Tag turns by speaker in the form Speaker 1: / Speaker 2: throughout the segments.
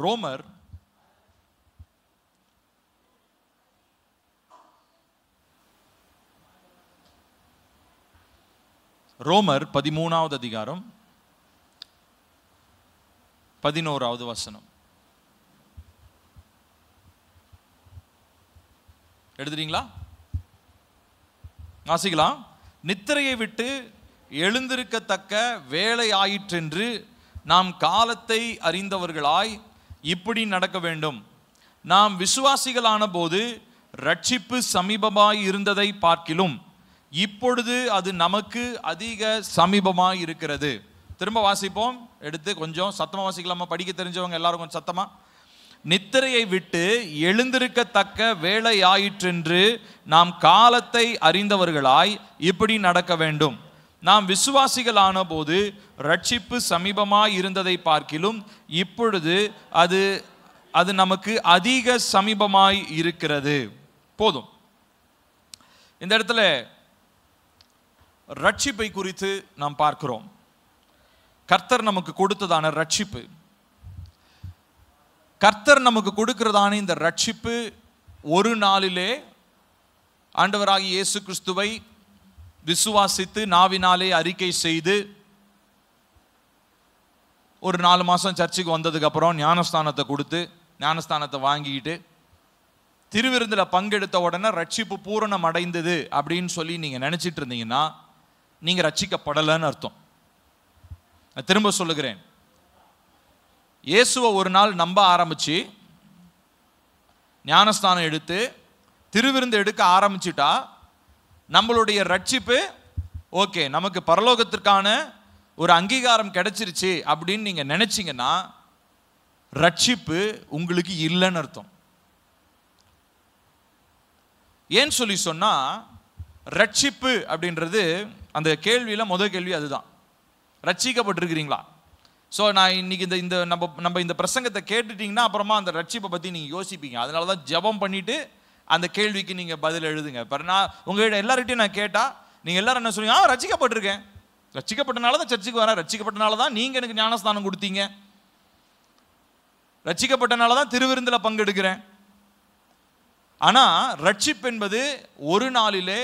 Speaker 1: ரோமர் ரோமர் 13வது அதிகாரம் 11வது வசனம். எழுதுறீங்களா? வாசிக்கலாம். நித்திரையை விட்டு எழுந்திருக்கத்தக்க வேலை ஆயிற்றென்று நாம் காலத்தை அறிந்தவர்களாய் இப்படி நடக்க வேண்டும். நாம் விசுவாசிகளான போது ரட்சிப்பு சமீபமாய் இருந்ததை பார்க்கிலும் இப்பொழுது அது நமக்கு அதிக சமீபமாய் இருக்கிறது. திரும்ப வாசிப்போம். எடுத்து கொஞ்சம் சத்தமா வாசிக்கலாமா? படிக்க தெரிஞ்சவங்க எல்லாரும் கொஞ்சம் சத்தமா. நித்திரையை விட்டு எழுந்திருக்கத்தக்க வேலை ஆயிற்றென்று நாம் காலத்தை அறிந்தவர்களாய் இப்படி நடக்க வேண்டும். நாம் விசுவாசிகளான போது ரட்சிப்பு சமீபமாய் இருந்ததை பார்க்கிலும் இப்பொழுது அது நமக்கு அதிக சமீபமாய் இருக்கிறது. போதும். இந்த இடத்துல ரட்சிப்பை குறித்து நாம் பார்க்கிறோம். கர்த்தர் நமக்கு கொடுத்ததான ரட்சிப்பு, கர்த்தர் நமக்கு கொடுக்கிறதான இந்த ரட்சிப்பு ஒரு நாளிலே ஆண்டவராகிய இயேசு கிறிஸ்துவை விசுவாசித்து நாவினாலே அறிக்கை செய்து ஒரு 4 மாதம் சர்ச்சுக்கு வந்ததுக்கு அப்புறம் ஞானஸ்தானத்தை கொடுத்து ஞானஸ்தானத்தை வாங்கிக்கிட்டு திருவிருந்தில் பங்கெடுத்த உடனே ரட்சிப்பு பூரணம் அடைந்தது அப்படின்னு சொல்லி நீங்க நினைச்சிட்டு இருந்தீங்கன்னா நீங்க ரட்சிக்கப்படலைன்னு அர்த்தம். திரும்ப சொல்லுகிறேன், இயேசுவை ஒரு நாள் நம்ப ஆரம்பிச்சு ஞானஸ்தானம் எடுத்து திருவிருந்து எடுக்க ஆரம்பிச்சுட்டா நம்மளுடைய ரட்சிப்பு ஓகே, நமக்கு பரலோகத்திற்கான ஒரு அங்கீகாரம் கிடைச்சிருச்சு அப்படின்னு நீங்க நினைச்சீங்கன்னா ரட்சிப்பு உங்களுக்கு இல்லைன்னு அர்த்தம். ஏன் சொல்லி சொன்னா, ரட்சிப்பு அப்படின்றது அந்த கேள்வியில முதல் கேள்வி அதுதான், ரட்சிக்கப்பட்டிருக்கிறீங்களா? ஸோ நான் இன்னைக்கு இந்த நம்ம இந்த பிரசங்கத்தை கேட்டுட்டீங்கன்னா அப்புறமா அந்த ரட்சிப்பை பற்றி நீங்கள் யோசிப்பீங்க. அதனால தான் ஜெபம் பண்ணிட்டு அந்த கேள்விக்கு நீங்கள் பதில் எழுதுங்க. இப்போ நான் உங்கள்கிட்ட எல்லார்கிட்டையும் நான் கேட்டால் நீங்கள் எல்லாரும் என்ன சொல்லுவீங்க? ரட்சிக்கப்பட்டிருக்கேன், ரட்சிக்கப்பட்டனால தான் சர்ச்சுக்கு வரேன், ரட்சிக்கப்பட்டனால தான் நீங்கள் எனக்கு ஞானஸ்தானம் கொடுத்தீங்க, ரட்சிக்கப்பட்டனால தான் திருவிருந்தில் பங்கெடுக்கிறேன். ஆனால் ரட்சிப்பு என்பது ஒரு நாளிலே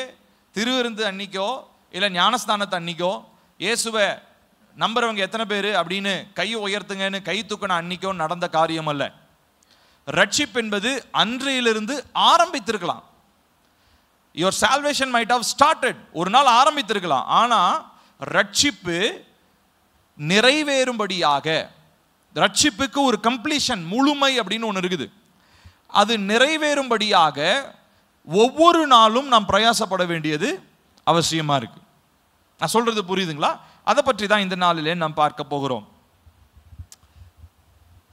Speaker 1: திருவிருந்து அன்னைக்கோ இல்லை ஞானஸ்தானத்தை அன்னைக்கோ இயேசுவை நம்புறவங்க எத்தனை பேர் அப்படின்னு கை உயர்த்துங்கன்னு கை தூக்கின அன்னைக்கோ நடந்த காரியம் அல்ல. ரட்சிப்பு என்பது அன்றையிலிருந்து ஆரம்பித்திருக்கலாம். Your salvation might have started, ஒரு நாள் ஆரம்பித்திருக்கலாம். ஆனால் ரட்சிப்பு நிறைவேறும்படியாக, ரட்சிப்புக்கு ஒரு கம்ப்ளீஷன், முழுமை அப்படின்னு ஒன்று இருக்குது, அது நிறைவேறும்படியாக ஒவ்வொரு நாளும் நாம் பிரயாசப்பட வேண்டியது அவசியமா இருக்கு. நான் சொல்றது புரியுதுங்களா? அதை பற்றி தான் இந்த நாளிலே நாம் பார்க்க போகிறோம்.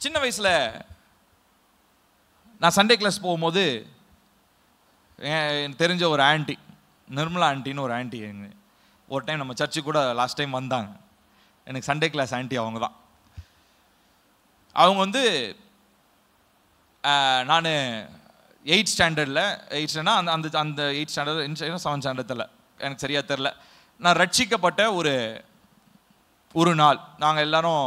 Speaker 1: சின்ன வயசுல நான் சண்டே கிளாஸ் போகும்போது எனக்கு தெரிஞ்ச ஒரு ஆண்டி, நிர்மலா ஆண்டின்னு ஒரு ஆண்டி, ஒரு டைம் நம்ம சர்ச்சுக்கு கூட லாஸ்ட் டைம் வந்தாங்க. எனக்கு சண்டே கிளாஸ் ஆண்டி அவங்க தான். அவங்க வந்து நான் 8th ஸ்டாண்டர்டில், 8th ஸ்டாண்டர்ட் அந்த 8th ஸ்டாண்டர்ட் 7th ஸ்டாண்டர்டில் எனக்கு சரியாக தெரில, நான் ரட்சிக்கப்பட்ட ஒரு நாள் நாங்கள் எல்லாரும்,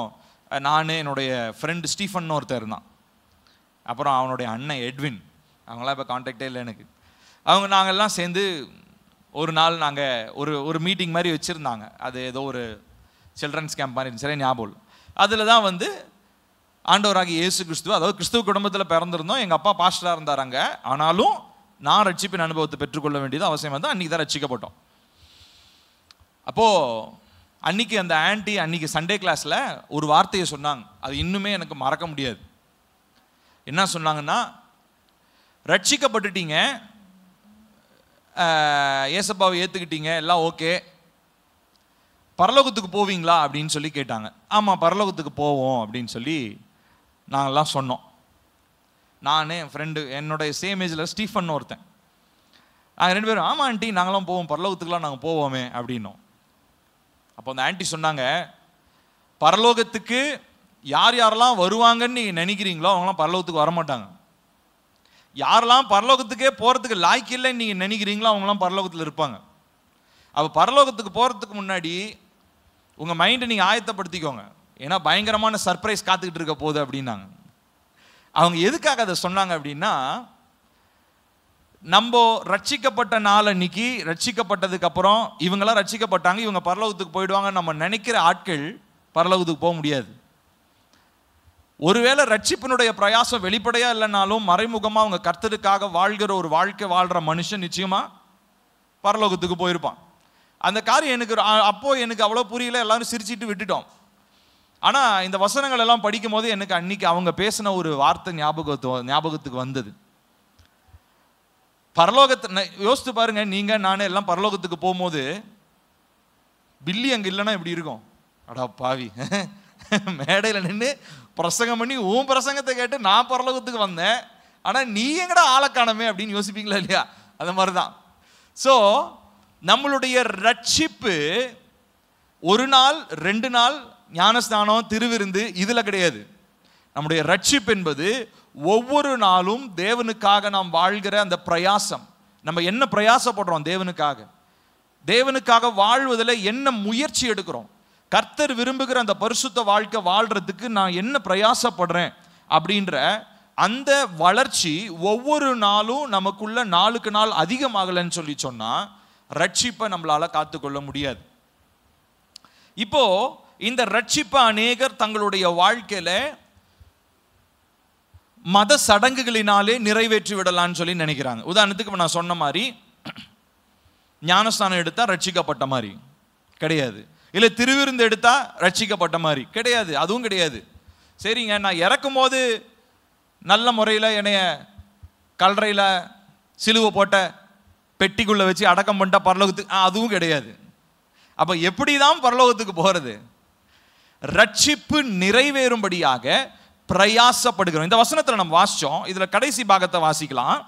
Speaker 1: நான் என்னுடைய ஃப்ரெண்டு ஸ்டீஃபன் ஒருத்தர் இருந்தான், அப்புறம் அவனுடைய அண்ணன் எட்வின், அவங்களாம் இப்போ கான்டாக்டே இல்லை எனக்கு. நாங்கள் எல்லாம் சேர்ந்து ஒரு நாள் நாங்கள் ஒரு மீட்டிங் மாதிரி வச்சுருந்தாங்க. அது ஏதோ ஒரு சில்ட்ரன்ஸ் கேம்ப் மாதிரி இருந்துச்சு, ஞாபகம். அதில் தான் வந்து ஆண்டவராகி இயேசு கிறிஸ்துவ, அதாவது கிறிஸ்துவ குடும்பத்தில் பிறந்திருந்தோம். எங்கள் அப்பா பாஸ்டராக இருந்தாங்க. ஆனாலும் நான் ரட்சிப்பின் அனுபவத்தை பெற்றுக்கொள்ள வேண்டியது அவசியமாக தான். அன்றைக்கி தான் ரட்சிக்கப்பட்டோம். அப்போது அன்றைக்கி அந்த ஆண்டி அன்றைக்கி சண்டே கிளாஸில் ஒரு வார்த்தையை சொன்னாங்க, அது இன்னுமே எனக்கு மறக்க முடியாது. என்ன சொன்னாங்கன்னா, ரட்சிக்கப்பட்டுட்டீங்க, ஏசப்பாவை ஏற்றுக்கிட்டீங்க, எல்லாம் ஓகே, பரலோகத்துக்கு போவீங்களா அப்படின்னு சொல்லி கேட்டாங்க. ஆமாம், பரலோகத்துக்கு போவோம் அப்படின்னு சொல்லி நாங்கள்லாம் சொன்னோம். நான், என் ஃப்ரெண்டு, என்னுடைய சேம் ஏஜில் ஸ்டீஃபன் ஒருத்தன், நாங்கள் 2 பேரும் ஆமாம் ஆண்டி நாங்களாம் போவோம், பரலோகத்துக்குலாம் நாங்கள் போவோமே அப்படின்னோம். அப்போ அந்த ஆண்டி சொன்னாங்க, பரலோகத்துக்கு யாரெல்லாம் வருவாங்கன்னு நீங்கள் நினைக்கிறீங்களோ அவங்களாம் பரலோகத்துக்கு வரமாட்டாங்க. யாரெல்லாம் பரலோகத்துக்கே போகிறதுக்கு லாய்க்கு இல்லைன்னு நீங்கள் நினைக்கிறீங்களோ அவங்களாம் பரலோகத்தில் இருப்பாங்க. அப்போ பரலோகத்துக்கு போகிறதுக்கு முன்னாடி உங்கள் மைண்டை நீங்கள் ஆயத்தப்படுத்திக்கோங்க, ஏன்னா பயங்கரமான சர்ப்ரைஸ் காத்துக்கிட்டு இருக்க போகுது அப்படின்னாங்க. அவங்க எதுக்காக அதை சொன்னாங்க அப்படின்னா, நம்ம ரட்சிக்கப்பட்ட நாள் அன்னைக்கு, ரட்சிக்கப்பட்டதுக்கு அப்புறம் இவங்கெல்லாம் ரட்சிக்கப்பட்டாங்க, இவங்க பரலோகத்துக்கு போயிடுவாங்க நம்ம நினைக்கிற ஆட்கள் பரலோகத்துக்கு போக முடியாது. ஒருவேளை ரட்சிப்பினுடைய பிரயாசம் வெளிப்படையா இல்லைனாலும் மறைமுகமா அவங்க கர்த்தருக்காக வாழ்கிற ஒரு வாழ்க்கை வாழ்ற மனுஷன் நிச்சயமா பரலோகத்துக்கு போயிருப்பான். அந்த காரியம் எனக்கு அவ்வளோ புரியல, எல்லாரும் சிரிச்சிட்டு விட்டுட்டோம். ஆனா இந்த வசனங்கள் எல்லாம் படிக்கும் போது எனக்கு அன்னைக்கு அவங்க பேசின ஒரு வார்த்தை ஞாபகத்துக்கு வந்தது. பரலோகத்தை யோசித்து பாருங்க, நீங்க நானே எல்லாம் பரலோகத்துக்கு போகும்போது பில்லி அங்க இல்லைன்னா எப்படி இருக்கும்? அடா பாவி, மேடையில் நின்று பிரசங்கம் பண்ணி உன் பிரசங்கத்தை கேட்டு நான் பரலோகத்துக்கு வந்தேன், ஆனா நீ எங்கடா ஆளை காணமே அப்படின்னு யோசிப்பீங்களா இல்லையா? அந்த மாதிரிதான். ஸோ நம்மளுடைய ரட்சிப்பு ஒரு நாள் 2 நாள் ஞானஸ்தானம் திருவிருந்து இதுல கிடையாது. நம்முடைய ரட்சிப்பு என்பது ஒவ்வொரு நாளும் தேவனுக்காக நாம் வாழ்கிற அந்த பிரயாசம். நம்ம என்ன பிரயாசப்படுறோம் தேவனுக்காக வாழ்வதில் என்ன முயற்சி எடுக்கிறோம், கர்த்தர் விரும்புகிற அந்த பரிசுத்த வாழ்க்கை வாழ்றதுக்கு நான் என்ன பிரயாசப்படுறேன் அப்படின்ற அந்த வளர்ச்சி ஒவ்வொரு நாளும் நமக்குள்ள நாளுக்கு நாள் அதிகமாகலன்னு சொல்லி சொன்னா ரட்சிப்பை நம்மளால காத்துக்கொள்ள முடியாது. இப்போ இந்த ரட்சிப்பை அநேகர் தங்களுடைய வாழ்க்கையில மத சடங்குகளினாலே நிறைவேற்றி விடலான்னு சொல்லி நினைக்கிறாங்க. உதாரணத்துக்கு நான் சொன்ன மாதிரி ஞானஸ்தானம் எடுத்தா ரட்சிக்கப்பட்ட மாதிரி கிடையாது, இல்லை திருவிருந்து எடுத்தா ரட்சிக்கப்பட்ட மாதிரி கிடையாது, அதுவும் கிடையாது. சரிங்க, நான் இறக்கும் போது நல்ல முறையில் என்னைய கல்லறையில் சிலுவை போட்ட பெட்டிக்குள்ள வச்சு அடக்கம் பண்ணிட்டா பரலோகத்துக்கு, அதுவும் கிடையாது. அப்ப எப்படிதான் பரலோகத்துக்கு போறது? ரட்சிப்பு நிறைவேறும்படியாக பிரயாசப்படுகிறோம். இந்த வசனத்தில் நம்ம வாசிச்சோம், இதுல கடைசி பாகத்தை வாசிக்கலாம்.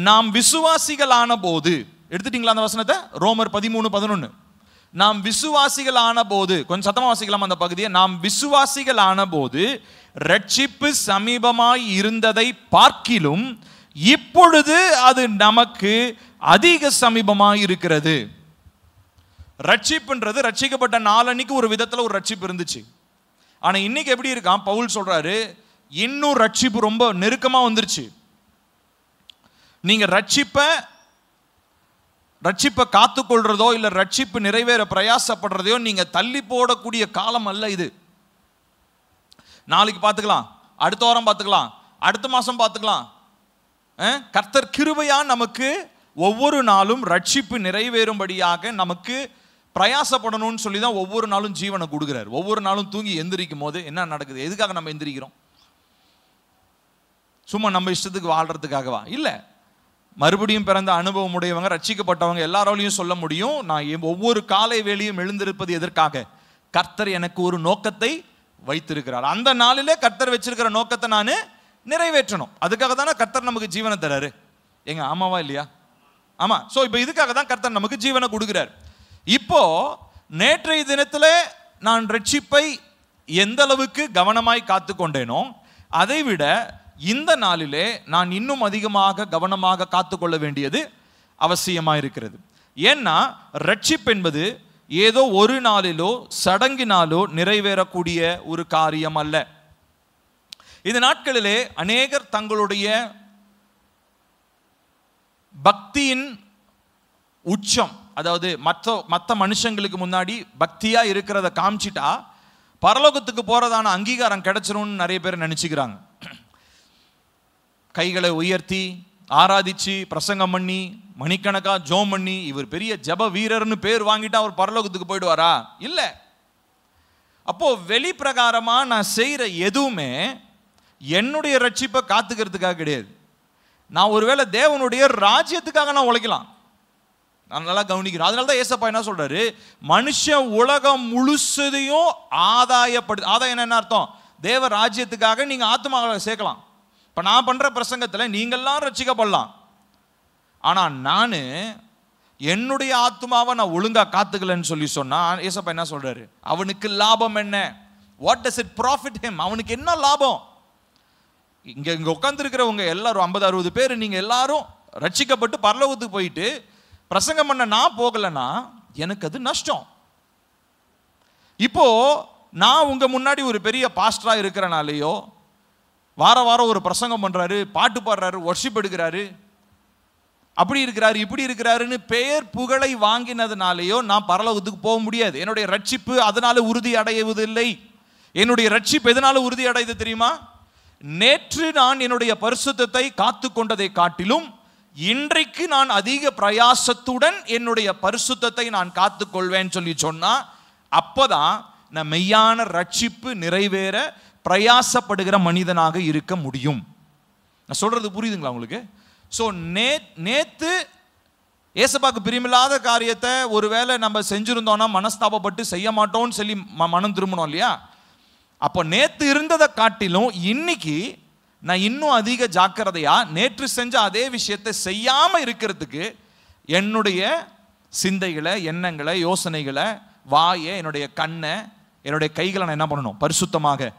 Speaker 1: நாம் விசுவாசிகளான போது, எடுத்துட்டீங்களா அந்த வசனத்தை? ரோமர் 13:11. நாம் விசுவாசிகளான போது, கொஞ்சம் சத்தமா வாசிக்கலாம் அந்த பகுதியை. நாம் விசுவாசிகளான போது ரட்சிப்பு சமீபமாய் இருந்ததை பார்க்கிலும் இப்பொழுது அது நமக்கு அதிக சமீபமாய் இருக்கிறது. ரட்சிப்புன்றது ரட்சிக்கப்பட்ட நாளன்னைக்கு ஒரு விதத்துல ஒரு ரட்சிப்பு இருந்துச்சு. ஆனா இன்னைக்கு எப்படி இருக்கான்? பவுல் சொல்றாரு, இன்னும் ரட்சிப்பு ரொம்ப நெருக்கமா வந்துருச்சு. நீங்க ரட்சிப்பை காத்துக்கொள்றதோ இல்ல ரட்சிப்பு நிறைவேற பிரயாசப்படுறதையோ நீங்க தள்ளி போடக்கூடிய காலம் அல்ல இது. நாளைக்கு பார்த்துக்கலாம், அடுத்த வாரம் பார்த்துக்கலாம், அடுத்த மாசம் பார்த்துக்கலாம். கர்த்தர் கிருபையா நமக்கு ஒவ்வொரு நாளும் ரட்சிப்பு நிறைவேறும்படியாக நமக்கு பிரயாசப்படணும்னு சொல்லி தான் ஒவ்வொரு நாளும் ஜீவனை கொடுக்குறாரு. ஒவ்வொரு நாளும் தூங்கி எந்திரிக்கும் போது என்ன நடக்குது? எதுக்காக நம்ம எந்திரிக்கிறோம்? சும்மா நம்ம இஷ்டத்துக்கு வாழ்றதுக்காகவா? இல்லை. மறுபடியும் பிறந்த அனுபவம் உடையவங்க, ரட்சிக்கப்பட்டவங்க எல்லாராலையும் சொல்ல முடியும், நான் ஒவ்வொரு காலை வேளையும் எழுந்திருப்பது எதற்காக? கர்த்தர் எனக்கு ஒரு நோக்கத்தை வைத்திருக்கிறார். அந்த நாளிலே கர்த்தர் வச்சிருக்கிற நோக்கத்தை நான் நிறைவேற்றணும். அதுக்காக தானே கர்த்தர் நமக்கு ஜீவனை தராரு. எங்க ஆமாவா இல்லையா? ஆமா. சோ இப்போ இதுக்காக தான் கர்த்தர் நமக்கு ஜீவனை கொடுக்கிறார். இப்போ நேற்றைய தினத்துல நான் ரட்சிப்பை எந்த அளவுக்கு கவனமாய் காத்து கொண்டேனோ அதை விட இந்த நாளிலே நான் இன்னும் அதிகமாக கவனமாக காத்துக்கொள்ள வேண்டியது அவசியமாக இருக்கிறது. ஏன்னா ரட்சிப்பு என்பது ஏதோ ஒரு நாளிலோ சடங்கினாலோ நிறைவேறக்கூடிய ஒரு காரியம் அல்ல. இந்த நாட்களிலே அநேகர் தங்களுடைய பக்தியின் உச்சம், அதாவது மற்ற மனுஷங்களுக்கு முன்னாடி பக்தியா இருக்கிறத காமிச்சிட்டா பரலோகத்துக்கு போறதான அங்கீகாரம் கிடைச்சிரும்னு நிறைய பேர் நினைச்சுக்கிறாங்க. கைகளை உயர்த்தி ஆராதிச்சு பிரசங்கம் பண்ணி மணிக்கணக்கா ஜோம் பண்ணி இவர் பெரிய ஜப வீரர்னு பேர் வாங்கிட்டா அவர் பரலோகத்துக்கு போயிடுவாரா? இல்ல. அப்போ வெளி பிரகாரமா நான் செய்யற எதுவுமே என்னுடைய ரட்சிப்பை காத்துக்கிறதுக்காக கிடையாது. நான் ஒருவேளை தேவனுடைய ராஜ்யத்துக்காக நான் உழைக்கலாம். நான் நல்லா கவனிக்கிறேன். அதனாலதான் ஏசப்பா என்ன சொல்றாரு, மனுஷன் உலகம் முழுசதையும் ஆதாயம் என்ன அர்த்தம்? தேவ ராஜ்யத்துக்காக நீங்க ஆத்மாவை சேர்க்கலாம். இப்ப நான் பண்ற பிரசங்கத்துல நீங்கெல்லாம் ரட்சிக்கப்படலாம், ஆனா நான் என்னுடைய ஆத்மாவை நான் ஒழுங்கா காத்துக்கலன்னு சொல்லி சொன்னா ஏசப்பா என்ன சொல்றாரு, அவனுக்கு லாபம் என்ன? What does it profit him? அவனுக்கு என்ன லாபம்? இங்க உட்கார்ந்து இருக்கிறவங்க எல்லாரும் 50-60 பேர் நீங்க எல்லாரும் ரட்சிக்கப்பட்டு பரலோகத்துக்கு போயிட்டு பிரசங்கம் பண்ண நான் போகலன்னா எனக்கு அது நஷ்டம். இப்போ நான் உங்க முன்னாடி ஒரு பெரிய பாஸ்டரா இருக்கிறனாலேயோ வாரம் ஒரு பிரசங்கம் பண்றாரு, பாட்டு பாடுறாரு, வொர்ஷிப் எடுக்கிறாரு, அப்படி இருக்கிறாரு இப்படி இருக்கிறாருன்னு பெயர் புகழை வாங்கினதுனாலேயோ நான் பரலோகத்துக்கு போக முடியாது. என்னுடைய ரட்சிப்பு அதனால உறுதி அடைவதில்லை. என்னுடைய ரட்சிப்பு எதனால உறுதி அடையுது தெரியுமா? நேற்று நான் என்னுடைய பரிசுத்தத்தை காத்து கொண்டதை காட்டிலும் இன்றைக்கு நான் அதிக பிரயாசத்துடன் என்னுடைய பரிசுத்தத்தை நான் காத்து கொள்வேன்னு சொல்லி சொன்னா அப்பதான் நான் மெய்யான ரட்சிப்பு நிறைவேற பிரயாசப்படுகிற மனிதனாக இருக்க முடியும். நான் சொல்றது புரியுதுங்களா உங்களுக்கு? ஸோ நேத்து ஏசப்பாக்கு பிரியமில்லாத காரியத்தை ஒருவேளை நம்ம செஞ்சிருந்தோம்னா மனஸ்தாபப்பட்டு செய்ய மாட்டோம்னு சொல்லி மனம் திரும்பணும் இல்லையா? அப்போ நேத்து இருந்ததை காட்டிலும் இன்னைக்கு நான் இன்னும் அதிக ஜாக்கிரதையா நேற்று செஞ்ச அதே விஷயத்தை செய்யாம இருக்கிறதுக்கு என்னுடைய சிந்தைகளை, எண்ணங்களை, யோசனைகளை, வாயை, என்னுடைய கண்ணை, என்னுடைய கைகளை நான் என்ன பண்ணணும்? பரிசுத்தமாக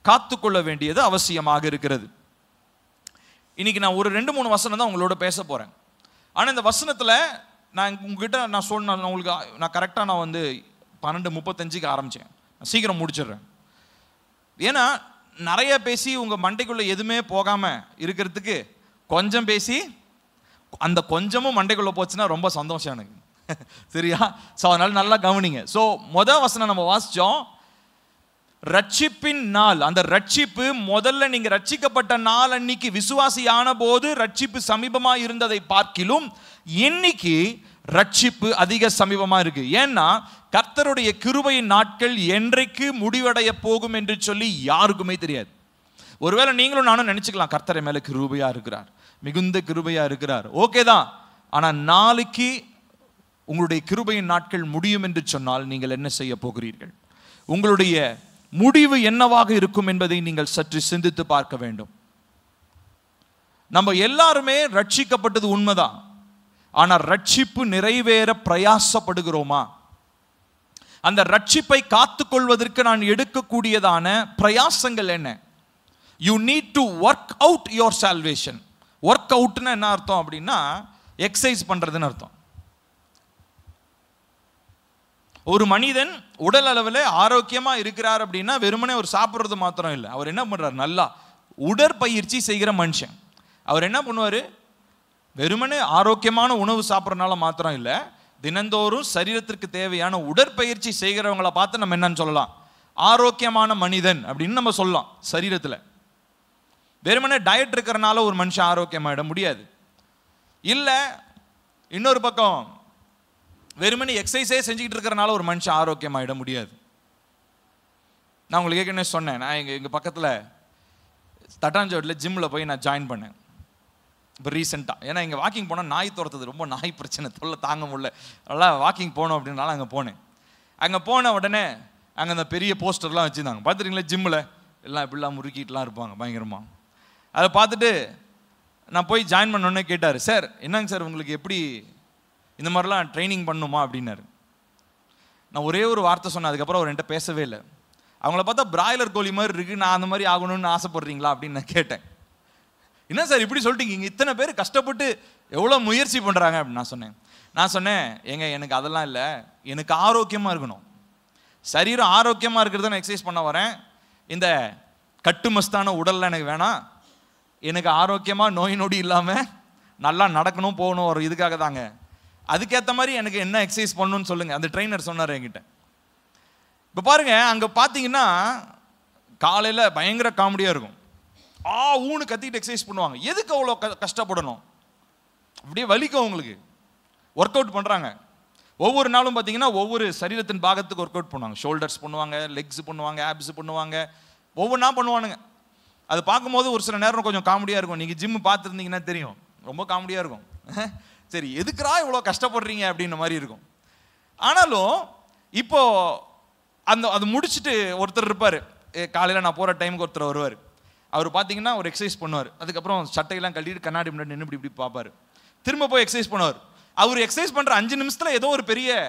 Speaker 1: காத்துக்கொள்ள வேண்டியது அவசியமாக இருக்கிறது. இன்னைக்கு நான் ஒரு 2-3 வசனம் தான் உங்களோட பேச போறேன். ஆனால் இந்த வசனத்தில் நான் உங்ககிட்ட நான் சொன்ன உங்களுக்கு நான் கரெக்டாக நான் வந்து 12:35க்கு ஆரம்பித்தேன். நான் சீக்கிரம் முடிச்சிடுறேன். ஏன்னா நிறைய பேசி உங்கள் மண்டைக்குள்ளே எதுவுமே போகாமல் இருக்கிறதுக்கு கொஞ்சம் பேசி அந்த கொஞ்சமும் மண்டைக்குள்ளே போச்சுன்னா ரொம்ப சந்தோஷம் எனக்கு. சரியா? ஸோ அதனால நல்லா கவனிங்க. ஸோ முதல் வசனம் நம்ம வாசித்தோம், ரட்சிப்பின் நாள். அந்த ரட்சிப்பு முதல்ல நீங்க ரட்சிக்கப்பட்ட நாள் அன்னைக்கு விசுவாசியான போது ரட்சிப்பு சமீபமா இருந்ததை பார்க்கிலும் இன்னைக்கு ரட்சிப்பு அதிக சமீபமா இருக்கு. ஏன்னா கர்த்தருடைய கிருபையின் நாட்கள் என்றைக்கு முடிவடைய போகும் என்று சொல்லி யாருக்குமே தெரியாது. ஒருவேளை நீங்களும் நானும் நினைச்சுக்கலாம், கர்த்தரை மேல கிருபையா இருக்கிறார், மிகுந்த கிருபையா இருக்கிறார், ஓகே தான். ஆனா நாளைக்கு உங்களுடைய கிருபையின் நாட்கள் முடியும் என்று சொன்னால் நீங்கள் என்ன செய்ய போகிறீர்கள்? உங்களுடைய முடிவு என்னவாக இருக்கும் என்பதை நீங்கள் சற்று சிந்தித்து பார்க்க வேண்டும். நம்ம எல்லாருமே ரட்சிக்கப்பட்டது உண்மைதான். ஆனால் ரட்சிப்பு நிறைவேற பிரயாசப்படுகிறோமா? அந்த ரட்சிப்பை காத்துக்கொள்வதற்கு நான் எடுக்கக்கூடியதான பிரயாசங்கள் என்ன? You need to work out your salvation. Work அவுட்னா என்ன அர்த்தம் அப்படின்னா எக்ஸசைஸ் பண்றதுன்னு அர்த்தம். ஒரு மனிதன் உடல் அளவில் ஆரோக்கியமா இருக்கிறார் அப்படின்னா வெறுமனே ஒரு சாப்பிட்றது மாத்திரம் இல்லை, அவர் என்ன பண்றாரு? நல்லா உடற்பயிற்சி செய்கிற மனுஷன். அவர் என்ன பண்ணுவார்? வெறுமனே ஆரோக்கியமான உணவு சாப்பிட்றதுனால மாத்திரம் இல்லை, தினந்தோறும் சரீரத்திற்கு தேவையான உடற்பயிற்சி செய்கிறவங்களை பார்த்து நம்ம என்னன்னு சொல்லலாம்? ஆரோக்கியமான மனிதன் அப்படின்னு நம்ம சொல்லலாம். சரீரத்தில் வெறுமனே டயட் இருக்கிறனால ஒரு மனுஷன் ஆரோக்கியமாயிட முடியாது. இல்லை இன்னொரு பக்கம் வெறுமனே எக்ஸசைஸே செஞ்சுக்கிட்டு இருக்கிறனால ஒரு மனுஷன் ஆரோக்கியமாயிட முடியாது. நான் உங்களுக்கு ஏற்கனவே சொன்னேன், நான் எங்கள் பக்கத்தில் தட்டாஞ்சோட்டில் ஜிம்மில் போய் நான் ஜாயின் பண்ணேன் இப்போ ரீசெண்டாக. ஏன்னா இங்கே வாக்கிங் போனால் நாய் துரத்துது, ரொம்ப நாய் பிரச்சனை, தொல்லை தாங்க முடியல. நல்லா வாக்கிங் போகணும் அப்படின்னால அங்கே போனேன். அங்கே போன உடனே அங்கே அந்த பெரிய போஸ்டர்லாம் வச்சுருந்தாங்க, பார்த்துருக்கீங்களா? ஜிம்மில் எல்லாம் இப்படிலாம் முறுக்கிட்டுலாம் இருப்பாங்க பயங்கரமாக. அதை பார்த்துட்டு நான் போய் ஜாயின் பண்ணோன்னே கேட்டார், சார் என்னங்க சார் உங்களுக்கு எப்படி இந்த மாதிரிலாம் ட்ரைனிங் பண்ணணுமா அப்படின்னாரு. நான் ஒரே ஒரு வார்த்தை சொன்னேன், அதுக்கப்புறம் அவர் என்கிட்ட பேசவே இல்லை. அவங்கள பார்த்தா பிராய்லர் கோழி மாதிரி இருக்கு, நான் அந்த மாதிரி ஆகணும்னு ஆசைப்படுறீங்களா அப்படின்னு நான் கேட்டேன். என்ன சார் இப்படி சொல்லிட்டீங்க, இங்கே இத்தனை பேர் கஷ்டப்பட்டு எவ்வளோ முயற்சி பண்ணுறாங்க அப்படின்னு நான் சொன்னேன் ஏங்க எனக்கு அதெல்லாம் இல்லை, எனக்கு ஆரோக்கியமாக இருக்கணும், சரீரம் ஆரோக்கியமாக இருக்கிறத நான் எக்ஸசைஸ் பண்ண வரேன். இந்த கட்டுமஸ்தான உடலில் எனக்கு வேணாம், எனக்கு ஆரோக்கியமாக நோய் நொடி இல்லாமல் நல்லா நடக்கணும் போகணும், ஒரு இதுக்காக தாங்க. அதுக்கேற்ற மாதிரி எனக்கு என்ன எக்ஸசைஸ் பண்ணணும்னு சொல்லுங்கள். அந்த ட்ரெயினர் சொன்னார் என்கிட்ட. இப்போ பாருங்க, அங்கே பார்த்தீங்கன்னா காலையில் பயங்கர காமெடியாக இருக்கும், ஊன்னு கத்திட்டு எக்ஸசைஸ் பண்ணுவாங்க. எதுக்கு அவ்வளோ கஷ்டப்படணும்? அப்படியே வலிக்கும் உங்களுக்கு. ஒர்க் அவுட் பண்ணுறாங்க. ஒவ்வொரு நாளும் பார்த்தீங்கன்னா ஒவ்வொரு சரீரத்தின் பாகத்துக்கு ஒர்க் அவுட் பண்ணுவாங்க. ஷோல்டர்ஸ் பண்ணுவாங்க, லெக்ஸ் பண்ணுவாங்க, ஆப்ஸ் பண்ணுவாங்க, ஒவ்வொன்றா பண்ணுவானுங்க. அது பார்க்கும்போது ஒரு சில நேரம் கொஞ்சம் காமெடியாக இருக்கும். நீங்கள் ஜிம்மு பார்த்துருந்தீங்கன்னா தெரியும், ரொம்ப காமெடியாக இருக்கும். சரி எதுக்குறா இவ்வளோ கஷ்டப்படுறீங்க அப்படின்ற மாதிரி இருக்கும். ஆனாலும் இப்போ அது முடிச்சுட்டு ஒருத்தர் இருப்பார், காலையில் நான் போகிற டைமுக்கு ஒருத்தர் வருவார். அவர் பார்த்தீங்கன்னா ஒரு எக்ஸசைஸ் பண்ணுவார், அதுக்கப்புறம் சட்டையெல்லாம் கட்டிட்டு கண்ணாடி முன்னாடி நின்று இப்படி பார்ப்பார், திரும்ப போய் எக்ஸசைஸ் பண்ணுவார். அவர் எக்ஸசைஸ் பண்ணுற 5 நிமிஷத்தில் ஏதோ ஒரு பெரிய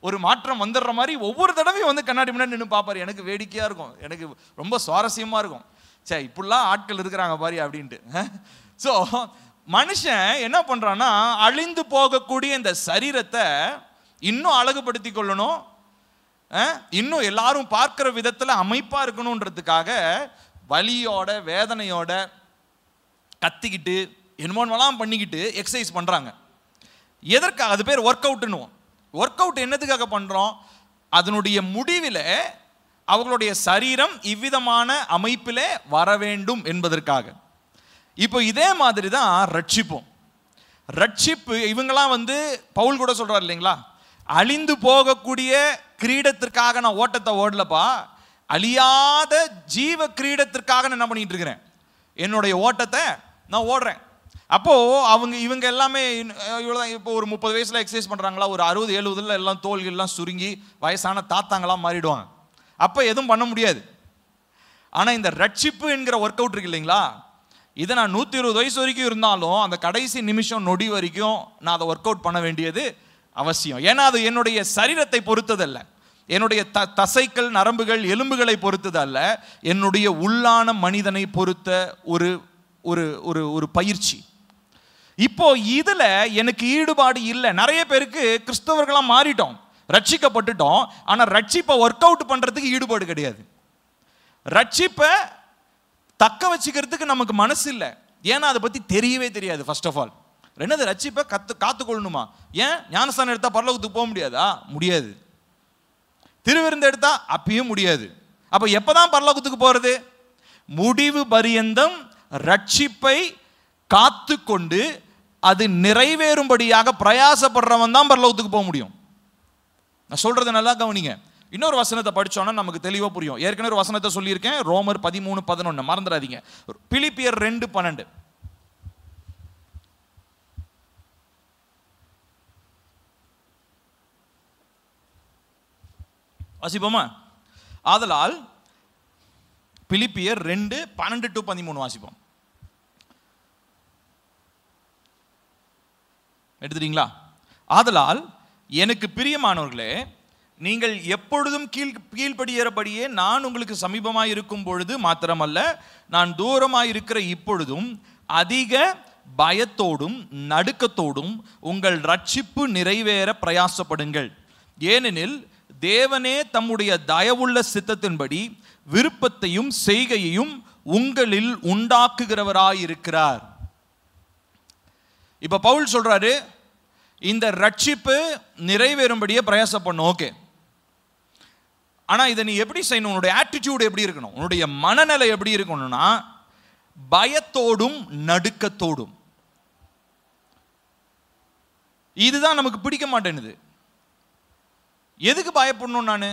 Speaker 1: ஒரு மாற்றம் வந்துடுற மாதிரி ஒவ்வொரு தடவையும் வந்து கண்ணாடி முன்னாடி நின்று பார்ப்பார். எனக்கு வேடிக்கையாக இருக்கும், எனக்கு ரொம்ப சுவாரஸ்யமாக இருக்கும். சே இப்படிலாம் ஆட்கள் இருக்கிறாங்க பாரு அப்படின்ட்டு. ஸோ மனுஷன் என்ன பண்ணுறான்னா அழிந்து போகக்கூடிய இந்த சரீரத்தை இன்னும் அழகுபடுத்தி கொள்ளணும், இன்னும் எல்லாரும் பார்க்கிற விதத்தில் அமைப்பாக இருக்கணுன்றதுக்காக வலியோட வேதனையோட கத்திக்கிட்டு என்னமோலாம் பண்ணிக்கிட்டு எக்ஸசைஸ் பண்ணுறாங்க. எதற்காக? அது பேர் ஒர்க் அவுட்டுன்னுவோம். ஒர்க் அவுட் என்னதுக்காக பண்ணுறோம்? அதனுடைய முடிவில் அவர்களுடைய சரீரம் இவ்விதமான அமைப்பிலே வர வேண்டும் என்பதற்காக. இப்போ இதே மாதிரி தான் ரட்சிப்போம். ரட்சிப்பு இவங்கெல்லாம் பவுல் கூட சொல்றாரு இல்லைங்களா, அழிந்து போகக்கூடிய கிரீடத்திற்காக நான் ஓட்டத்தை ஓடலப்பா, அழியாத ஜீவ கிரீடத்திற்காக நான் என்ன பண்ணிட்டு இருக்கிறேன், என்னுடைய ஓட்டத்தை நான் ஓடுறேன். அப்போ இவங்க எல்லாமே இவ்வளோதான். இப்போ ஒரு 30 வயசுல எக்ஸசைஸ் பண்றாங்களா, ஒரு 60-70 எல்லாம் தோள்கள்லாம் சுருங்கி வயசான தாத்தாங்களாம் மாறிடுவாங்க. அப்போ எதுவும் பண்ண முடியாது. ஆனா இந்த ரட்சிப்பு என்கிற ஒர்க் அவுட் இருக்கு இல்லைங்களா, இதை நான் 120 வயசு வரைக்கும் இருந்தாலும் அந்த கடைசி நிமிஷம் நொடி வரைக்கும் நான் அதை ஒர்க் அவுட் பண்ண வேண்டியது அவசியம். ஏன்னா அது என்னுடைய சரீரத்தை பொறுத்ததல்ல, என்னுடைய தசைகள் நரம்புகள் எலும்புகளை பொறுத்தது அல்ல, என்னுடைய உள்ளான மனிதனை பொறுத்த ஒரு ஒரு ஒரு ஒரு பயிற்சி. இப்போ இதுல எனக்கு ஈடுபாடு இல்லை. நிறைய பேருக்கு கிறிஸ்தவர்களாக மாறிட்டோம், ரட்சிக்கப்பட்டுட்டோம், ஆனா ரட்சிப்பை ஒர்க் அவுட் பண்றதுக்கு ஈடுபாடு கிடையாது. ரட்சிப்பை தக்க வச்சுக்கிறதுக்கு நமக்கு மனசு இல்லை. ஏன்னா அதை பத்தி தெரியவே தெரியாது. ஃபர்ஸ்ட் ஆஃப் ஆல் ரெண்டாவது, ரட்சிப்பை காத்துக்கொள்ளணுமா? ஏன் ஞானஸ்தானம் எடுத்தா பரலோகத்துக்கு போக முடியாதா? முடியாது. திருவிருந்து எடுத்தா அப்பயும் முடியாது. அப்ப எப்பதான் பரலோகத்துக்கு போறது? முடிவு பரியந்தம் ரட்சிப்பை காத்து கொண்டு அது நிறைவேறும்படியாக பிரயாசப்படுறவன் தான் பரலோகத்துக்கு போக முடியும். நான் சொல்றது நல்லா கவனிங்க. இன்னொரு வசனத்தை படிச்சோம்னா நமக்கு தெளிவா புரியும். ஏற்கனவே ஒரு வசனத்தை சொல்லியிருக்கேன், ரோமர் 13:11, மறந்துடாதீங்க. பிலிப்பியர் 2:12 வாசிப்போமா? ஆதலால் பிலிப்பியர் 2:12-13 வாசிப்போம். எடுத்துட்டீங்களா? ஆதலால் எனக்கு பிரியமானவர்களே, நீங்கள் எப்பொழுதும் கீழ்ப்படியறபடியே நான் உங்களுக்கு சமீபமாய் இருக்கும் பொழுது மாத்திரமல்ல, நான் தூரமாய் இருக்கிற இப்பொழுதும் அதிக பயத்தோடும் நடுக்கத்தோடும் உங்கள் ரட்சிப்பு நிறைவேற பிரயாசப்படுங்கள். ஏனெனில் தேவனே தம்முடைய தயவுள்ள சித்தத்தின்படி விருப்பத்தையும் செய்கையையும் உங்களில் உண்டாக்குகிறவராயிருக்கிறார். இப்ப பவுல் சொல்றாரு, இந்த ரட்சிப்பு நிறைவேறும்படியே பிரயாசம் பண்ணும். ஓகே, ஆனா இதை நீ எப்படி செய்யணும்? உன்னுடைய ஆட்டிடியூட் எப்படி இருக்கணும்? உன்னுடைய மனநிலை எப்படி இருக்கணும்னா பயத்தோடும் நடுக்கத்தோடும். இதுதான் நமக்கு பிடிக்க மாட்டேனுது. எதுக்கு பயப்படணும்? நான்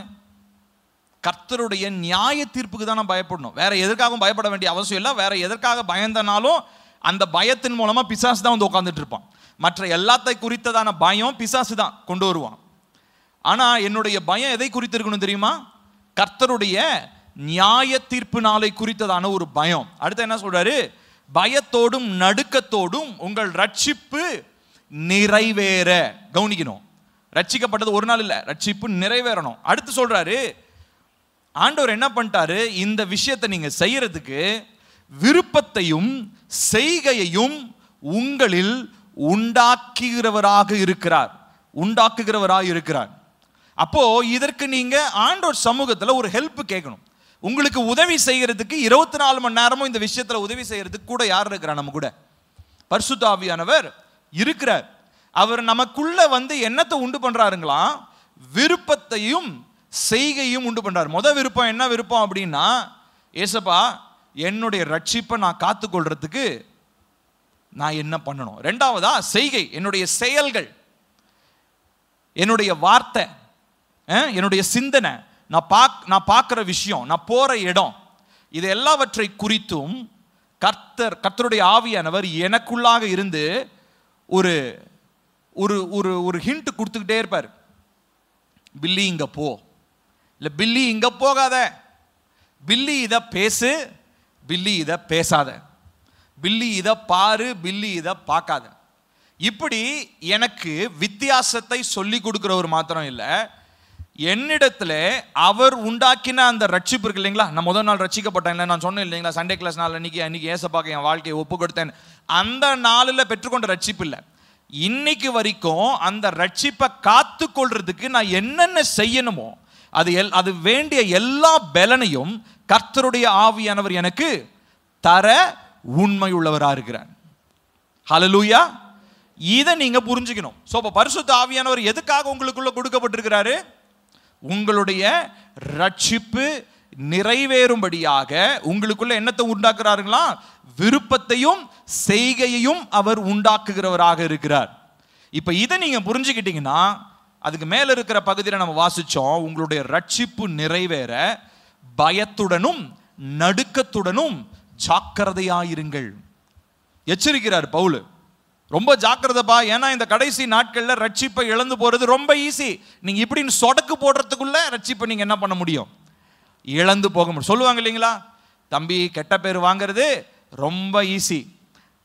Speaker 1: கர்த்தருடைய நியாய தீர்ப்புக்கு தான் நான் பயப்படணும். வேற எதற்காகவும் பயப்பட வேண்டிய அவசியம் இல்லை. வேற எதற்காக பயந்தனாலும் அந்த பயத்தின் மூலமா பிசாசு தான் உட்கார்ந்துட்டு இருப்பான். மற்ற எல்லாத்தை குறித்ததான பயம் பிசாசு தான் கொண்டு வருவான். ஆனா என்னுடைய பயம் எதை குறித்து இருக்கணும் தெரியுமா? கர்த்தருடைய நியாய தீர்ப்பு நாளை குறித்ததான ஒரு பயம். அடுத்து என்ன சொல்றாரு? பயத்தோடும் நடுக்கத்தோடும் உங்கள் ரட்சிப்பு நிறைவேற. கவனிக்கணும், ரட்சிக்கப்பட்டது ஒரு நாள் இல்லை, ரட்சிப்பு நிறைவேறணும். அடுத்து சொல்றாரு, ஆண்டவர் என்ன பண்ணிட்டாரு? இந்த விஷயத்தை நீங்க செய்யறதுக்கு விருப்பத்தையும் செய்கையையும் உங்களில் உண்டாக்குகிறவராக இருக்கிறார். அப்போ இதற்கு நீங்க ஆண்டவர் சமூகத்தில் ஒரு ஹெல்ப் கேட்கணும். உங்களுக்கு உதவி செய்யறதுக்கு 24 மணி நேரமும் இந்த விஷயத்துல உதவி செய்யறதுக்கு கூட யார் இருக்கிறார்? நம்ம கூட பரிசுத்த ஆவியானவர் இருக்கிறார். அவர் நமக்குள்ள என்னத்தை உண்டு பண்றாருங்களா? விருப்பத்தையும் செய்கையும் உண்டு பண்றாரு. முதல் விருப்பம் என்ன விருப்பம் அப்படின்னா, ஏசப்பா என்னுடைய ரட்சிப்பை நான் காத்துக்கொள்றதுக்கு நான் என்ன பண்ணணும்? ரெண்டாவதா செய்கை, என்னுடைய செயல்கள், என்னுடைய வார்த்தை, என்னுடைய சிந்தனை, நான் பார்க்குற விஷயம், நான் போற இடம், இது எல்லாவற்றை குறித்தும் கர்த்தருடைய ஆவியானவர் எனக்குள்ளாக இருந்து ஒரு ஒரு ஒரு ஒரு ஹிண்ட் கொடுத்துக்கிட்டே இருப்பார். பில்லி இங்க போ, இல்லை பில்லி இங்க போகாத, பில்லி இதை பேசு, பில்லி இதை பேசாத, பில்லி இதை பாரு, பில்லி இதை பார்க்காத. இப்படி எனக்கு வித்தியாசத்தை சொல்லி கொடுக்கிறவர் மாத்திரம் இல்லை, என்னிடத்துல அவர் உண்டாக்கின அந்த ரட்சிப்பு இருக்கு இல்லைங்களா? நான் முதல் நாள் ரட்சிக்கப்பட்டேன், நான் சொன்னேன் இல்லைங்களா, சண்டே கிளாஸ் நாள் அன்னைக்கு ஏசப்பாக்க என் வாழ்க்கையை ஒப்பு கொடுத்தேன். அந்த நாளில் பெற்றுக்கொண்ட ரட்சிப்பு இல்லை, இன்னைக்கு வரைக்கும் அந்த ரட்சிப்பை காத்து கொள்றதுக்கு நான் என்னென்ன செய்யணுமோ அது வேண்டிய எல்லா பலனையும் கர்த்தருடைய ஆவியானவர் எனக்கு தர உண்மை உள்ளவரா இருக்கிறார். ஹல்லேலூயா. இதை நீங்க புரிஞ்சுக்கணும். சோ அப்ப பரிசுத்த ஆவியானவர் எதுக்காக உங்களுக்குள்ள கொடுக்கப்பட்டிருக்கிறாரு? உங்களுடைய ரட்சிப்பு நிறைவேறும்படியாக உங்களுக்குள்ள என்னத்தை உண்டாக்குறாருங்களா? விருப்பத்தையும் செய்கையையும் அவர் உண்டாக்குகிறவராக இருக்கிறார். இப்ப இதை நீங்க புரிஞ்சுக்கிட்டீங்கன்னா, அதுக்கு மேல இருக்கிற பகுதியில் நம்ம வாசிச்சோம், உங்களுடைய ரட்சிப்பு நிறைவேற பயத்துடனும் நடுக்கத்துடனும் ஜாக்கிரதையாயிருங்கள் எச்சரிக்கிறார் பவுல். ரொம்ப ஜாக்கிரதைப்பா, ஏன்னா இந்த கடைசி நாட்கள்ல ரட்சிப்பை இழந்து போறது ரொம்ப ஈஸி. நீங்க இப்படின்னு சொடக்கு போடுறதுக்குள்ள ரட்சிப்பை நீங்க என்ன பண்ண முடியும்? இழந்து போக முடியும். சொல்லுவாங்க இல்லைங்களா, தம்பி கெட்ட பேர் வாங்கிறது ரொம்ப ஈஸி,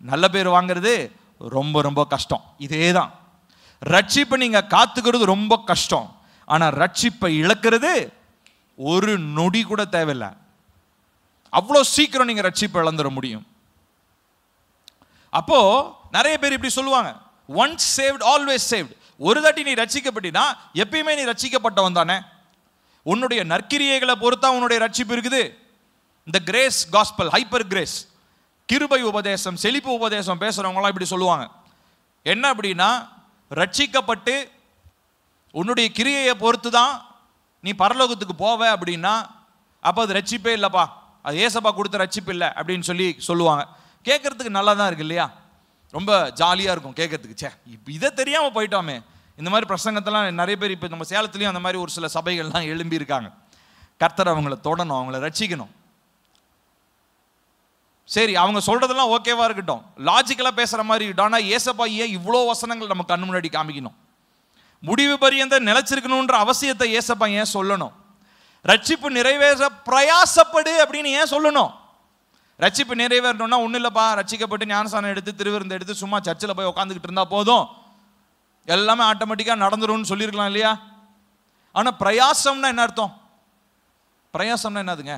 Speaker 1: நல்ல பேர் வாங்கிறது ரொம்ப ரொம்ப கஷ்டம். இதே தான், ரட்சிப்பை நீங்க காத்துக்கிறது ரொம்ப கஷ்டம், ஆனா ரட்சிப்பை இழக்கிறது ஒரு நொடி கூட தேவையில்லை. அவ்வளோ சீக்கிரம் நீங்க ரட்சிப்பை இழந்துட முடியும். அப்போ நிறைய பேர் இப்படி சொல்லுவாங்க, ஒன்ஸ் சேவ்ட் ஆல்வேஸ் சேவ்ட். ஒரு தாட்டி நீ ரட்சிக்கப்பட்டினா எப்பயுமே நீ ரட்சிக்கப்பட்டவன் தானே. உன்னுடைய நற்கிரியைகளை பொறுத்தா உன்னுடைய ரட்சிப்பு இருக்குது. இந்த கிரேஸ் காஸ்பல், ஹைப்பர் கிரேஸ், கிருபை உபதேசம், செழிப்பு உபதேசம் பேசுறவங்களாம் இப்படி சொல்லுவாங்க. என்ன அப்படின்னா, ரட்சிக்கப்பட்டு உன்னுடைய கிரியையை பொறுத்து தான் நீ பரலோகத்துக்கு போவ அப்படின்னா அப்போ அது ரட்சிப்பே இல்லைப்பா, அது ஏசப்பா கொடுத்த ரட்சிப்பு இல்லை அப்படின்னு சொல்லுவாங்க. கேட்கறதுக்கு நல்லா தான் இருக்கு இல்லையா, ரொம்ப ஜாலியாக இருக்கும் கேட்கறதுக்கு. சே, இப்போ இதை தெரியாமல் போயிட்டோமே. இந்த மாதிரி பிரசங்கத்தெல்லாம் நிறைய பேர் இப்போ நம்ம சேலத்துலேயும் அந்த மாதிரி ஒரு சில சபைகள்லாம் எழும்பி இருக்காங்க. கர்த்தர் அவங்கள தொடணும், அவங்கள ரட்சிக்கணும். சரி, அவங்க சொல்றதெல்லாம் ஓகேவா இருக்கட்டும், லாஜிக்கலா பேசுற மாதிரி இருக்கட்டும். ஆனா ஏசப்பா ஏன் இவ்வளோ வசனங்கள் நம்ம கண்ணு முன்னாடி காமிக்கணும்? முடிவு பரியந்த நிலைச்சிருக்கணும்ன்ற அவசியத்தை ஏசப்பா ஏன் சொல்லணும்? ரட்சிப்பு நிறைவேற பிரயாசப்படு அப்படின்னு ஏன் சொல்லணும்? ரட்சிப்பு நிறைவேறணும்னா ஒன்றும் இல்லைப்பா, ரட்சிக்கப்பட்டு ஞானசானம் எடுத்து திருவிருந்து எடுத்து சும்மா சர்ச்சில் போய் உட்காந்துக்கிட்டு இருந்தா போதும், எல்லாமே ஆட்டோமேட்டிக்காக நடந்துரும்னு சொல்லியிருக்கலாம் இல்லையா? ஆனால் பிரயாசம்னா என்ன அர்த்தம்? பிரயாசம்னா என்னதுங்க?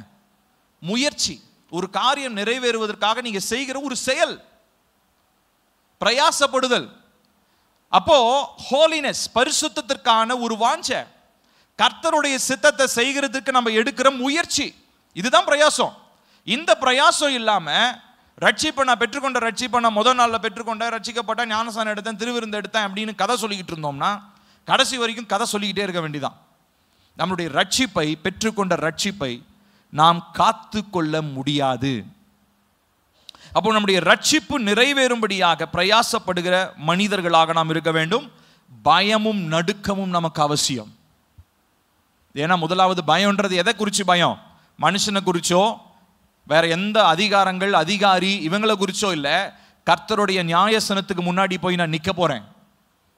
Speaker 1: முயற்சி. ஒரு காரியம் நிறைவேறுவதற்காக நீங்க செய்கிற ஒரு செயல், பிரயாசப்படுதல். அப்போ ஹோலினஸ், பரிசுத்தத்திற்கான ஒரு வாஞ்சை, கர்த்தருடைய சித்தத்தை செய்கிறதுக்கு நம்ம எடுக்கிற முயற்சி, இதுதான் பிரயாசம். இந்த பிரயாசம் இல்லாம ரட்சிப்பை நான் பெற்றுக்கொண்ட, ரட்சிப்பை நான் முதல் நாளில் பெற்றுக்கொண்டேன், ரட்சிக்கப்பட்ட, ஞானசானம் எடுத்தேன், திருவிருந்து எடுத்தேன் அப்படின்னு கதை சொல்லிக்கிட்டு இருந்தோம்னா கடைசி வரைக்கும் கதை சொல்லிக்கிட்டே இருக்க வேண்டியதான். நம்மளுடைய ரட்சிப்பை, பெற்றுக்கொண்ட ரட்சிப்பை நாம் காத்து கொள்ள முடியாது. அப்போ நம்முடைய ரட்சிப்பு நிறைவேறும்படியாக பிரயாசப்படுகிற மனிதர்களாக நாம் இருக்க வேண்டும். பயமும் நடுக்கமும் நமக்கு அவசியம். ஏன்னா முதலாவது பயம்ன்றது எதை குறிச்சு பயம்? மனுஷனை குறிச்சோ, வேற எந்த அதிகாரங்கள், அதிகாரி இவங்களை குறிச்சோ இல்லை. கர்த்தருடைய நியாயசனத்துக்கு முன்னாடி போய் நான் நிற்க போறேன்,